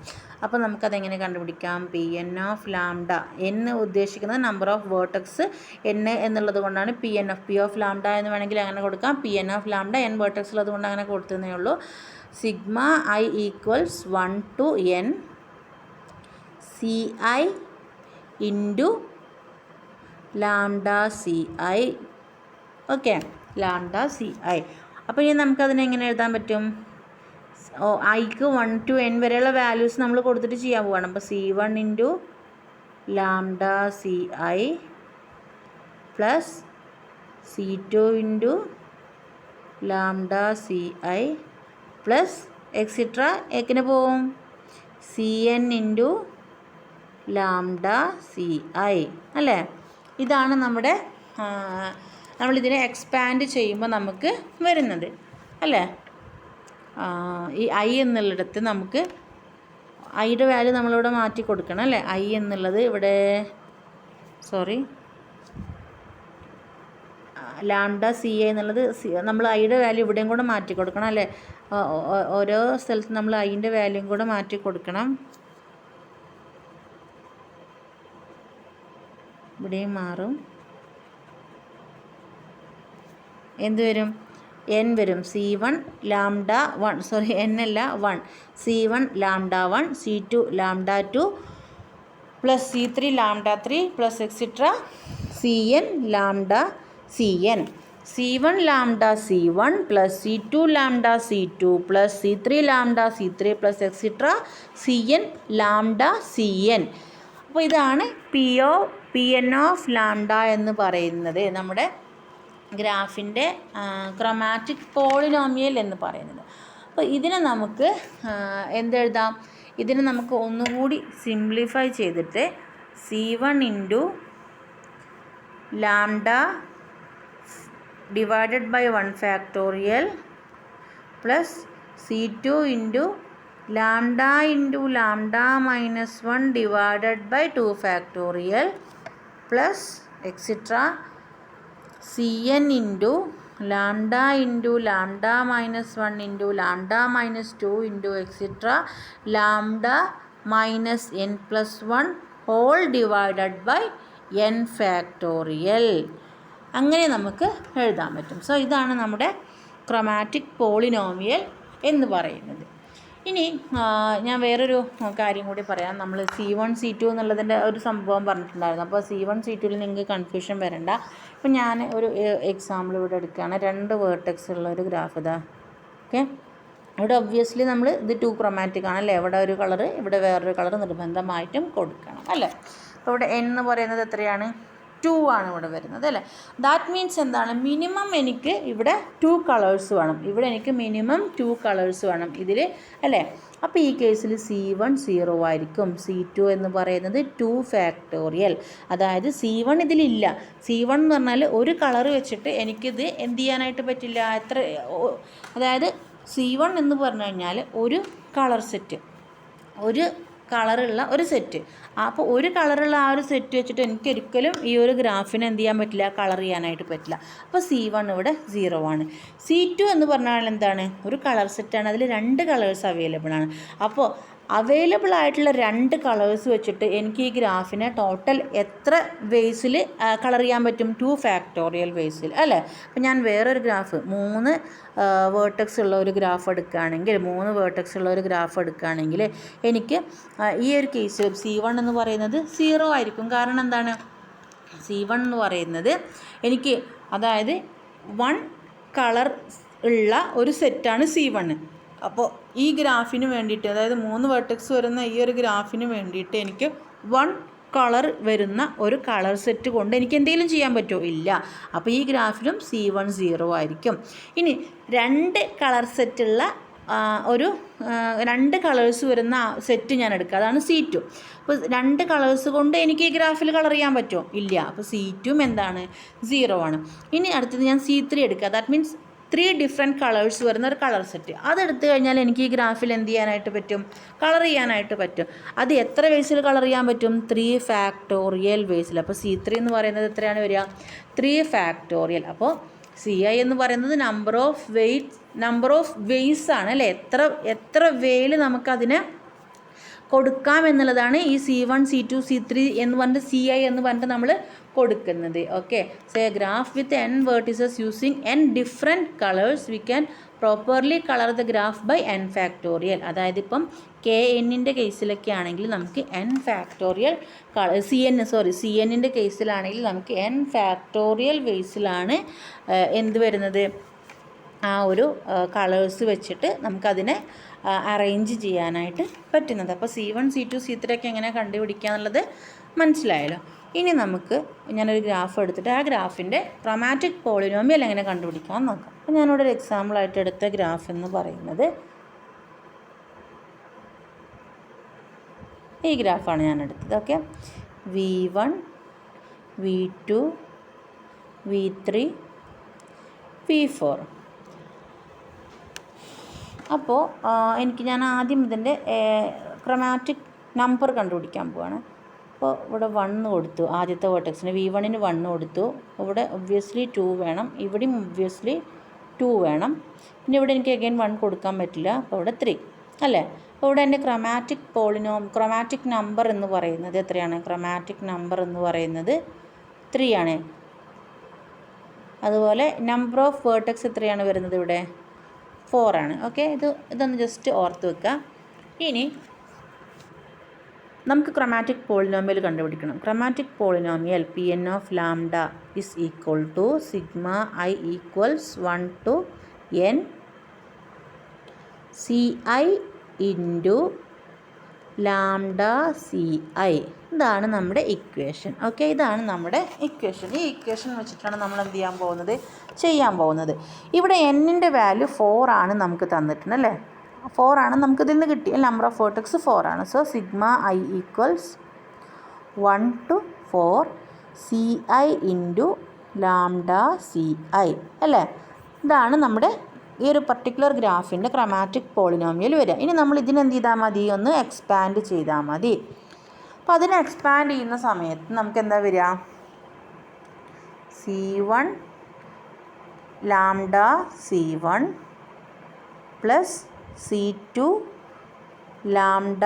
അപ്പോൾ നമുക്കതെങ്ങനെ കണ്ടുപിടിക്കാം? P N of lambda, n ഉദ്ദേശിക്കുന്നത് നമ്പർ ഓഫ് വേർട്ടെക്സ് n എന്നുള്ളത് കൊണ്ടാണ് പി ഓഫ് ലാംഡ എന്ന് വേണമെങ്കിൽ അങ്ങനെ കൊടുക്കാം. P N of lambda n vertex ഉള്ളത് കൊണ്ട് അങ്ങനെ കൊടുത്തതേ ഉള്ളൂ. Sigma I equals 1 to n C I into lambda C I. Okay, lambda C I. അപ്പോൾ ഇനി നമുക്കതിനെ എങ്ങനെ എഴുതാൻ പറ്റും? ഐക്ക് 1 to n വരെയുള്ള വാല്യൂസ് നമ്മൾ കൊടുത്തിട്ട് ചെയ്യാൻ പോവുകയാണ്. അപ്പോൾ C1 into lambda C i plus C2 into lambda C i plus extra എക്കിന് പോവും CN into lambda C i അല്ലേ? ഇതാണ് നമ്മുടെ നമ്മളിതിനെ എക്സ്പാൻഡ് ചെയ്യുമ്പോൾ നമുക്ക് വരുന്നത് അല്ലേ? ഈ ഐ എന്നുള്ളിടത്ത് നമുക്ക് ഐയുടെ വാല്യൂ നമ്മളിവിടെ മാറ്റി കൊടുക്കണം അല്ലേ. ഐ എന്നുള്ളത് ഇവിടെ ലാംഡ സി ഐ എന്നുള്ളത് നമ്മൾ ഐയുടെ വാല്യൂ ഇവിടെയും കൂടെ മാറ്റി കൊടുക്കണം അല്ലേ. ഓരോ സ്ഥലത്ത് നമ്മൾ ഐൻ്റെ വാല്യൂയും കൂടെ മാറ്റി കൊടുക്കണം. ഇവിടെയും മാറും. എന്ത് വരും? എൻ വരും. C1 ലാംഡ 1 എൻ അല്ല 1 C1 lambda 1 C2 lambda 2 plus C3 lambda 3 plus extra Cn lambda Cn C1 lambda C1 plus C2 lambda C2 plus C3 lambda C3 plus extra Cn lambda Cn. അപ്പോൾ ഇതാണ് Pn of lambda എന്ന് പറയുന്നത്, നമ്മുടെ ഗ്രാഫിൻ്റെ chromatic polynomial എന്ന് പറയുന്നത്. അപ്പോൾ ഇതിനെ നമുക്ക് എന്തെഴുതാം? ഇതിനെ നമുക്ക് ഒന്നുകൂടി സിംപ്ലിഫൈ ചെയ്തിട്ട് C1 into lambda divided by 1 factorial plus C2 into lambda minus 1 divided by 2 factorial plus extra Cn into lambda minus 1 into lambda minus 2 into extra lambda minus n plus 1 whole divided by n factorial. അങ്ങനെ നമുക്ക് എഴുതാൻ പറ്റും. So ഇതാണ് നമ്മുടെ chromatic polynomial എന്ന് പറയുന്നത്. ഇനി ഞാൻ വേറൊരു കാര്യം കൂടി പറയാം. നമ്മൾ C1 C2 എന്നുള്ളതിൻ്റെ ഒരു സംഭവം പറഞ്ഞിട്ടുണ്ടായിരുന്നു. അപ്പോൾ C1 C2ൽ നിങ്ങൾക്ക് കൺഫ്യൂഷൻ വരണ്ട. അപ്പോൾ ഞാൻ ഒരു എക്സാമ്പിൾ ഇവിടെ എടുക്കുകയാണ്. 2 വേർട്ടെക്സ് ഉള്ള ഒരു ഗ്രാഫ് ഇതാ. ഓക്കെ, ഇവിടെ ഒബ്വിയസ്ലി നമ്മൾ ഇത് 2 ക്രോമാറ്റിക് ആണല്ലേ. ഇവിടെ ഒരു കളറ്, ഇവിടെ വേറൊരു കളർ നിർബന്ധമായിട്ടും കൊടുക്കണം അല്ലേ. അപ്പോൾ ഇവിടെ n എന്ന് പറയുന്നത് എത്രയാണ്? 2 ആണ് ഇവിടെ വരുന്നത് അല്ലേ. ദാറ്റ് മീൻസ് എന്താണ്? മിനിമം എനിക്ക് ഇവിടെ 2 കളേഴ്സ് വേണം. ഇവിടെ എനിക്ക് മിനിമം 2 കളേഴ്സ് വേണം ഇതിൽ അല്ലേ. അപ്പോൾ ഈ കേസിൽ C1 0 ആയിരിക്കും. C2 എന്ന് പറയുന്നത് 2 ഫാക്ടോറിയൽ. അതായത് C1 ഇതിലില്ല. C1 എന്ന് പറഞ്ഞാൽ ഒരു കളർ വെച്ചിട്ട് എനിക്കിത് എന്ത് ചെയ്യാനായിട്ട് പറ്റില്ല. അതായത് C1 എന്ന് പറഞ്ഞു കഴിഞ്ഞാൽ ഒരു കളർ സെറ്റ്, ഒരു കളറുള്ള ഒരു സെറ്റ്. അപ്പോൾ ഒരു കളറുള്ള ആ ഒരു സെറ്റ് വെച്ചിട്ട് എനിക്കൊരിക്കലും ഈ ഒരു ഗ്രാഫിനെ എന്ത് ചെയ്യാൻ പറ്റില്ല, കളർ ചെയ്യാനായിട്ട് പറ്റില്ല. അപ്പോൾ C1 ഇവിടെ 0 ആണ്. C2 എന്ന് പറഞ്ഞാൽ എന്താണ്? ഒരു കളർ സെറ്റാണ്. അതിൽ 2 കളേഴ്സ് അവൈലബിൾ ആണ്. അപ്പോൾ അവൈലബിൾ ആയിട്ടുള്ള 2 കളേഴ്സ് വെച്ചിട്ട് എനിക്ക് ഈ ഗ്രാഫിനെ ടോട്ടൽ എത്ര വേസിൽ കളർ ചെയ്യാൻ പറ്റും? 2 ഫാക്ടോറിയൽ വേസിൽ അല്ലേ. അപ്പോൾ ഞാൻ വേറൊരു ഗ്രാഫ് 3 വേർട്ടെക്സ് ഉള്ള ഒരു ഗ്രാഫ് എടുക്കുകയാണെങ്കിൽ എനിക്ക് ഈ ഒരു കേസിൽ C1 എന്ന് പറയുന്നത് 0 ആയിരിക്കും. കാരണം എന്താണ്? C1 എന്ന് പറയുന്നത് എനിക്ക് അതായത് 1 കളർ ഉള്ള ഒരു സെറ്റാണ് C1. അപ്പോൾ ഈ ഗ്രാഫിന് വേണ്ടിയിട്ട്, അതായത് 3 വേർട്ടെക്സ് വരുന്ന ഈ ഒരു ഗ്രാഫിന് വേണ്ടിയിട്ട് എനിക്ക് 1 കളർ വരുന്ന ഒരു കളർ സെറ്റ് കൊണ്ട് എനിക്ക് എന്തെങ്കിലും ചെയ്യാൻ പറ്റുമോ? ഇല്ല. അപ്പോൾ ഈ ഗ്രാഫിലും C1 0 ആയിരിക്കും. ഇനി 2 കളർ സെറ്റുള്ള ഒരു 2 കളേഴ്സ് വരുന്ന സെറ്റ് ഞാൻ എടുക്കുക, അതാണ് C2. അപ്പോൾ 2 കളേഴ്സ് കൊണ്ട് എനിക്ക് ഈ ഗ്രാഫിൽ കളർ ചെയ്യാൻ പറ്റുമോ? ഇല്ല. അപ്പോൾ C2 എന്താണ്? 0 ആണ്. ഇനി അടുത്തത് ഞാൻ C3 എടുക്കുക. ദാറ്റ് മീൻസ് 3 ഡിഫറെൻറ്റ് കളേഴ്സ് വരുന്ന ഒരു കളർ സെറ്റ്. അതെടുത്തു കഴിഞ്ഞാൽ എനിക്ക് ഈ ഗ്രാഫിൽ എന്ത് ചെയ്യാനായിട്ട് പറ്റും? കളർ ചെയ്യാനായിട്ട് പറ്റും. അത് എത്ര വേസിൽ കളർ ചെയ്യാൻ പറ്റും? 3 ഫാക്ടോറിയൽ വേസിൽ. അപ്പോൾ C3 എന്ന് പറയുന്നത് എത്രയാണ് വരിക? 3 ഫാക്ടോറിയൽ. അപ്പോൾ Ci എന്ന് പറയുന്നത് നമ്പർ ഓഫ് വേസ് ആണ് അല്ലേ. എത്ര വേയിൽ നമുക്കതിനെ കൊടുക്കാം എന്നുള്ളതാണ് ഈ C1 C2 C3 എന്ന് പറഞ്ഞിട്ട് Ci എന്ന് പറഞ്ഞിട്ട് നമ്മൾ കൊടുക്കുന്നത്. Okay, so A graph with n vertices using n different colors we can properly color the graph by n factorial. അതായത് ഇപ്പം Kn-ൻ്റെ കേസിലൊക്കെ ആണെങ്കിൽ നമുക്ക് n ഫാക്ടോറിയൽ Cn-ൻ്റെ കേസിലാണെങ്കിൽ നമുക്ക് n ഫാക്ടോറിയൽ വേസിലാണ് എന്ത് വരുന്നത്, ആ ഒരു കളേഴ്സ് വെച്ചിട്ട് നമുക്കതിനെ അറേഞ്ച് ചെയ്യാനായിട്ട് പറ്റുന്നത്. അപ്പോൾ C1 C2 C3 ഒക്കെ എങ്ങനെ കണ്ടുപിടിക്കുക എന്നുള്ളത് മനസ്സിലായല്ലോ. ഇനി നമുക്ക് ഞാനൊരു ഗ്രാഫ് എടുത്തിട്ട് ആ ഗ്രാഫിൻ്റെ ക്രോമാറ്റിക് പോളിനോമിയൽ എങ്ങനെ കണ്ടുപിടിക്കാമെന്ന് നോക്കാം. അപ്പോൾ ഞാനിവിടെ ഒരു എക്സാമ്പിളായിട്ട് എടുത്ത ഗ്രാഫ് എന്ന് പറയുന്നത് ഈ ഗ്രാഫാണ് ഞാൻ എടുത്തത്. Okay, V1 V2 V3 V4. അപ്പോൾ ഞാൻ ആദ്യം ഇതിൻ്റെ ക്രൊമാറ്റിക് നമ്പർ കണ്ടുപിടിക്കാൻ പോവാണ്. അപ്പോൾ ഇവിടെ 1 കൊടുത്തു, ആദ്യത്തെ വേർട്ടെക്സിന് V1ന് 1 കൊടുത്തു. ഇവിടെ ഒബ്വിയസ്ലി 2 വേണം, ഇവിടെയും ഒബ്വിയസ്ലി 2 വേണം. പിന്നെ ഇവിടെ എനിക്ക് അഗൈൻ 1 കൊടുക്കാൻ പറ്റില്ല, അപ്പോൾ ഇവിടെ 3 അല്ലേ. അപ്പോൾ ഇവിടെ എൻ്റെ ക്രൊമാറ്റിക് നമ്പർ എന്ന് പറയുന്നത് എത്രയാണ്? ക്രൊമാറ്റിക് നമ്പർ എന്ന് പറയുന്നത് 3 ആണ്. അതുപോലെ നമ്പർ ഓഫ് വേർട്ടെക്സ് എത്രയാണ് വരുന്നത്? ഇവിടെ 4 ആണ്. ഓക്കെ, ഇതൊന്ന് ജസ്റ്റ് ഓർത്ത് വെക്കുക. ഇനി നമുക്ക് ക്രൊമാറ്റിക് പോളിനോമിയൽ കണ്ടുപിടിക്കണം. Chromatic polynomial Pn of lambda is equal to sigma i equals 1 to n Ci into lambda Ci. ഇതാണ് നമ്മുടെ ഇക്വേഷൻ. ഓക്കെ, ഇതാണ് നമ്മുടെ ഇക്വേഷൻ. ഈ ഇക്വേഷൻ വെച്ചിട്ടാണ് നമ്മൾ എന്ത് ചെയ്യാൻ പോകുന്നത്. ഇവിടെ n-ൻ്റെ വാല്യൂ 4 ആണ് നമുക്ക് തന്നിട്ടുണ്ട് അല്ലേ. 4 ആണ് നമുക്കിതിൽ നിന്ന് കിട്ടിയ നമ്പർ ഓഫ് വേർട്ടെക്സ് 4 ആണ്. So sigma i equals 1 to 4 Ci into lambda Ci അല്ലേ. ഇതാണ് നമ്മുടെ ഈ ഒരു പർട്ടിക്കുലർ ഗ്രാഫിൻ്റെ ക്രൊമാറ്റിക് പോളിനോമിയൽ വരിക. ഇനി നമ്മൾ ഇതിനെന്ത് ചെയ്താൽ മതി? ഒന്ന് എക്സ്പാൻഡ് ചെയ്താൽ മതി. അപ്പോൾ അതിനെ എക്സ്പാൻഡ് ചെയ്യുന്ന സമയത്ത് നമുക്ക് എന്താ വരിക? C1 lambda C1 plus C2 lambda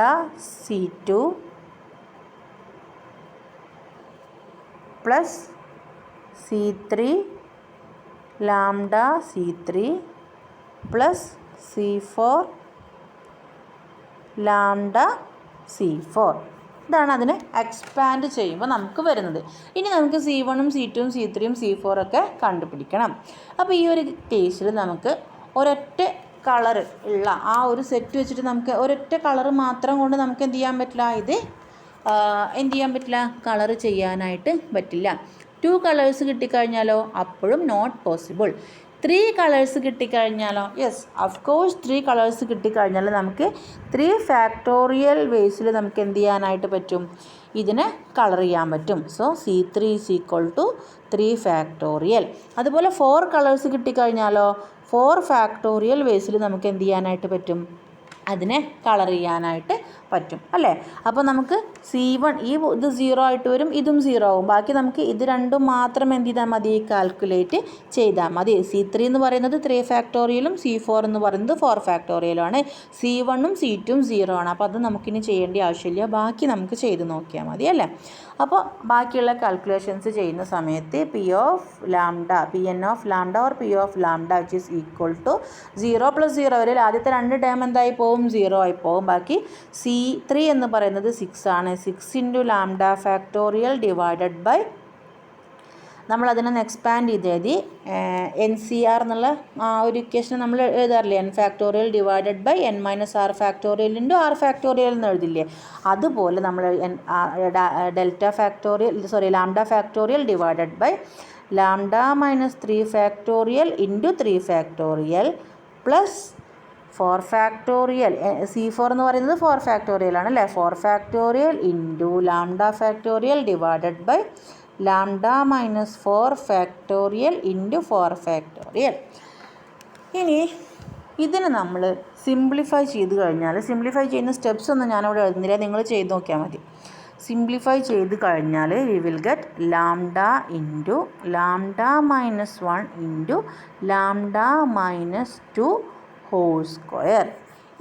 C2 plus C3 lambda C3 plus C4 lambda C4. ഇതാണ് അതിനെ എക്സ്പാൻഡ് ചെയ്യുമ്പോൾ നമുക്ക് വരുന്നത്. ഇനി നമുക്ക് C1ഉം C2ഉം C3ഉം C4 ഒക്കെ കണ്ടുപിടിക്കണം. അപ്പോൾ ഈ ഒരു കേസിൽ നമുക്ക് ഒരൊറ്റ കളർ ഉള്ള ആ ഒരു സെറ്റ് വെച്ചിട്ട് നമുക്ക് ഒരൊറ്റ കളർ മാത്രം കൊണ്ട് നമുക്ക് എന്ത് ചെയ്യാൻ പറ്റില്ല? കളർ ചെയ്യാനായിട്ട് പറ്റില്ല. 2 കളേഴ്സ് കിട്ടിക്കഴിഞ്ഞാലോ? അപ്പോഴും നോട്ട് പോസിബിൾ. 3 കളേഴ്സ് കിട്ടിക്കഴിഞ്ഞാലോ? യെസ്, ഓഫ് കോഴ്സ് 3 കളേഴ്സ് കിട്ടിക്കഴിഞ്ഞാൽ നമുക്ക് 3 ഫാക്ടോറിയൽ വേസിൽ നമുക്ക് എന്ത് ചെയ്യാനായിട്ട് പറ്റും? ഇതിനെ കളർ ചെയ്യാൻ പറ്റും. So C3 is equal to 3 factorial. അതുപോലെ 4 കളേഴ്സ് കിട്ടിക്കഴിഞ്ഞാലോ? 4 ഫാക്ടോറിയൽ വേസിൽ നമുക്ക് എന്ത് ചെയ്യാനായിട്ട് പറ്റും? അതിനെ കളർ ചെയ്യാനായിട്ട് പറ്റും അല്ലേ. അപ്പോൾ നമുക്ക് C1 ഇത് 0 ആയിട്ട് വരും, ഇതും 0 ആവും. ബാക്കി നമുക്ക് ഇത് രണ്ടും മാത്രം എന്ത് ചെയ്താൽ മതി? കാൽക്കുലേറ്റ് ചെയ്താൽ മതി. C3 എന്ന് പറയുന്നത് 3 ഫാക്ടോറിയലും C4 എന്ന് പറയുന്നത് 4 ഫാക്ടോറിയലുമാണ്. C1ഉം C2ഉം 0 ആണ്. അപ്പോൾ അത് നമുക്കിനി ചെയ്യേണ്ട ആവശ്യമില്ല, ബാക്കി നമുക്ക് ചെയ്ത് നോക്കിയാൽ മതി അല്ലേ. അപ്പോൾ ബാക്കിയുള്ള കാൽക്കുലേഷൻസ് ചെയ്യുന്ന സമയത്ത് Pn of lambda or P of lambda which is equal to 0 + 0 വരെ ആദ്യത്തെ 2 ടേം എന്തായി പോവും? 0 ആയി പോവും. ബാക്കി C3 എന്ന് പറയുന്നത് 6 ആണ്. 6 into lambda factorial divided by നമ്മളതിനൊന്ന് എക്സ്പാൻഡ് ചെയ്ത് എഴുതി NCR എന്നുള്ള ഒരു ഇക്വേഷൻ നമ്മൾ എഴുതാറില്ലേ? n factorial divided by n - r factorial into r factorial എന്ന് എഴുതില്ലേ? അതുപോലെ നമ്മൾ lambda factorial divided by lambda -3 factorial into 3 factorial plus 4 factorial. C4 എന്ന് പറയുന്നത് 4 ഫാക്ടോറിയൽ ആണ് അല്ലേ. 4 factorial into lambda factorial divided by lambda -4 factorial into 4 factorial. ഇനി ഇതിന് നമ്മൾ സിംപ്ലിഫൈ ചെയ്ത് കഴിഞ്ഞാൽ, സിംപ്ലിഫൈ ചെയ്യുന്ന സ്റ്റെപ്സ് ഒന്നും ഞാനിവിടെ എഴുതുന്നില്ല, നിങ്ങൾ ചെയ്ത് നോക്കിയാൽ മതി. സിംപ്ലിഫൈ ചെയ്ത് കഴിഞ്ഞാൽ we will get lambda into lambda -1 into lambda -2 whole square.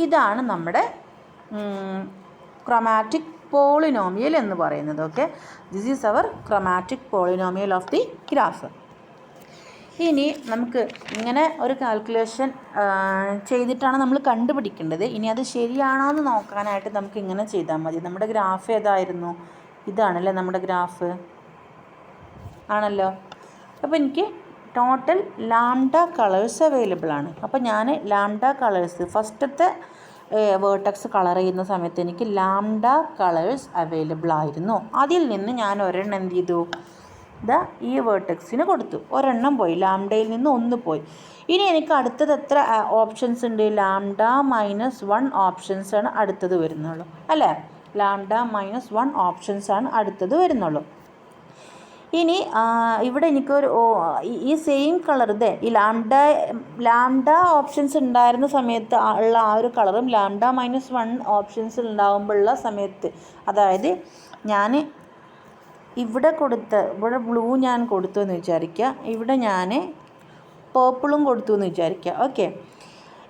ഇതാണ് നമ്മുടെ ക്രൊമാറ്റിക് പോളിനോമിയൽ എന്ന് പറയുന്നത്. Okay, this is our chromatic polynomial of the graph. ഇനി നമുക്ക് ഇങ്ങനെ ഒരു കാൽക്കുലേഷൻ ചെയ്തിട്ടാണ് നമ്മൾ കണ്ടുപിടിക്കേണ്ടത്. ഇനി അത് ശരിയാണോ എന്ന് നോക്കാനായിട്ട് നമുക്ക് ഇങ്ങനെ ചെയ്താൽ മതി. നമ്മുടെ ഗ്രാഫ് ഏതായിരുന്നു? ഇതാണല്ലേ നമ്മുടെ ഗ്രാഫ് ആണല്ലോ. അപ്പോൾ എനിക്ക് ടോട്ടൽ ലാംഡ കളേഴ്സ് അവൈലബിൾ ആണ്. അപ്പോൾ ഞാൻ ലാംഡ കളേഴ്സ് ഫസ്റ്റത്തെ വേർട്ടെക്സ് കളർ ചെയ്യുന്ന സമയത്ത് എനിക്ക് ലാംഡ കളേഴ്സ് അവൈലബിൾ ആയിരുന്നു. അതിൽ നിന്ന് ഞാൻ ഒരെണ്ണം എന്ത് ചെയ്തു? ഈ വേർട്ടെക്സിന് കൊടുത്തു. ഒരെണ്ണം പോയി, ലാംഡയിൽ നിന്ന് 1 പോയി. ഇനി എനിക്ക് അടുത്തത് എത്ര ഓപ്ഷൻസ് ഉണ്ട്? ലാംഡ -1 ഓപ്ഷൻസ് ആണ് അടുത്തത് വരുന്നുള്ളൂ അല്ലേ. ലാംഡ -1 ഓപ്ഷൻസ് ആണ് അടുത്തത് വരുന്നുള്ളൂ. ഇനി ഇവിടെ എനിക്കൊരു ഈ സെയിം കളർ ഇതേ ഈ ലാംഡ ഓപ്ഷൻസ് ഉണ്ടായിരുന്ന സമയത്ത് ഉള്ള ആ ഒരു കളറും λ-1 ഓപ്ഷൻസ് ഉണ്ടാകുമ്പോഴുള്ള സമയത്ത്, അതായത് ഞാൻ ഇവിടെ ബ്ലൂ ഞാൻ കൊടുത്തു എന്ന് വിചാരിക്കുക, ഇവിടെ ഞാൻ പേർപ്പിളും കൊടുത്തു എന്ന് വിചാരിക്കുക. ഓക്കെ,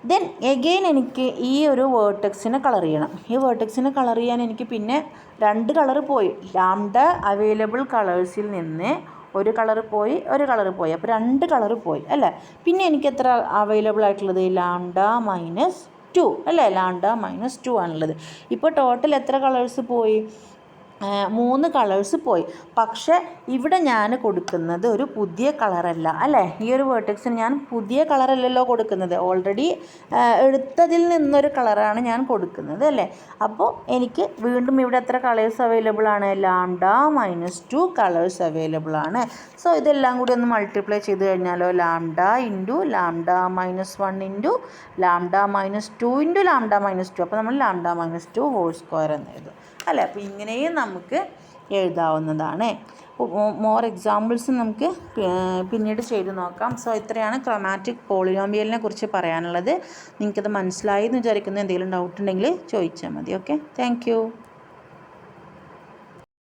ദെൻ എഗെയിൻ എനിക്ക് ഈ ഒരു വേർട്ടെക്സിനെ കളർ ചെയ്യണം. ഈ വേർട്ടെക്സിനെ കളർ ചെയ്യാൻ എനിക്ക് പിന്നെ 2 കളർ പോയി. ലാംഡ അവൈലബിൾ കളേഴ്സിൽ നിന്ന് ഒരു കളർ പോയി, ഒരു കളർ പോയി, അപ്പോൾ 2 കളർ പോയി അല്ലേ. പിന്നെ എനിക്ക് എത്ര അവൈലബിൾ ആയിട്ടുള്ളത്? λ-2 അല്ലേ, λ-2 ആണുള്ളത്. ഇപ്പോൾ ടോട്ടൽ എത്ര കളേഴ്സ് പോയി? 3 കളേഴ്സ് പോയി. പക്ഷേ ഇവിടെ ഞാൻ കൊടുക്കുന്നത് ഒരു പുതിയ കളറല്ല അല്ലേ. ഈ ഒരു വേർട്ടെക്സിന് ഞാൻ പുതിയ കളറല്ലല്ലോ കൊടുക്കുന്നത്, ഓൾറെഡി എടുത്തതിൽ നിന്നൊരു കളറാണ് ഞാൻ കൊടുക്കുന്നത് അല്ലേ. അപ്പോൾ എനിക്ക് വീണ്ടും ഇവിടെ എത്ര കളേഴ്സ് അവൈലബിൾ ആണ്? λ-2 കളേഴ്സ് അവൈലബിൾ ആണ്. സോ ഇതെല്ലാം കൂടി ഒന്ന് മൾട്ടിപ്ലൈ ചെയ്ത് കഴിഞ്ഞാലോ, λ ഇൻറ്റു λ-1 ഇൻറ്റു λ-2 ഇൻറ്റു λ-2, അപ്പോൾ നമ്മൾ λ-2 ഹോൾ സ്ക്വയർ എന്ന് എഴുതും അല്ലേ. അപ്പോൾ ഇങ്ങനെയും നമുക്ക് എഴുതാവുന്നതാണ്. മോർ എക്സാമ്പിൾസ് നമുക്ക് പിന്നീട് ചെയ്ത് നോക്കാം. സോ ഇത്രയാണ് ക്രോമാറ്റിക് പോളിനോമിയലിനെ കുറിച്ച് പറയാനുള്ളത്. നിങ്ങൾക്കത് മനസ്സിലായി എന്ന് വിചാരിക്കുന്നു. എന്തെങ്കിലും ഡൗട്ട് ഉണ്ടെങ്കിൽ ചോദിച്ചാൽ മതി. Okay, thank you.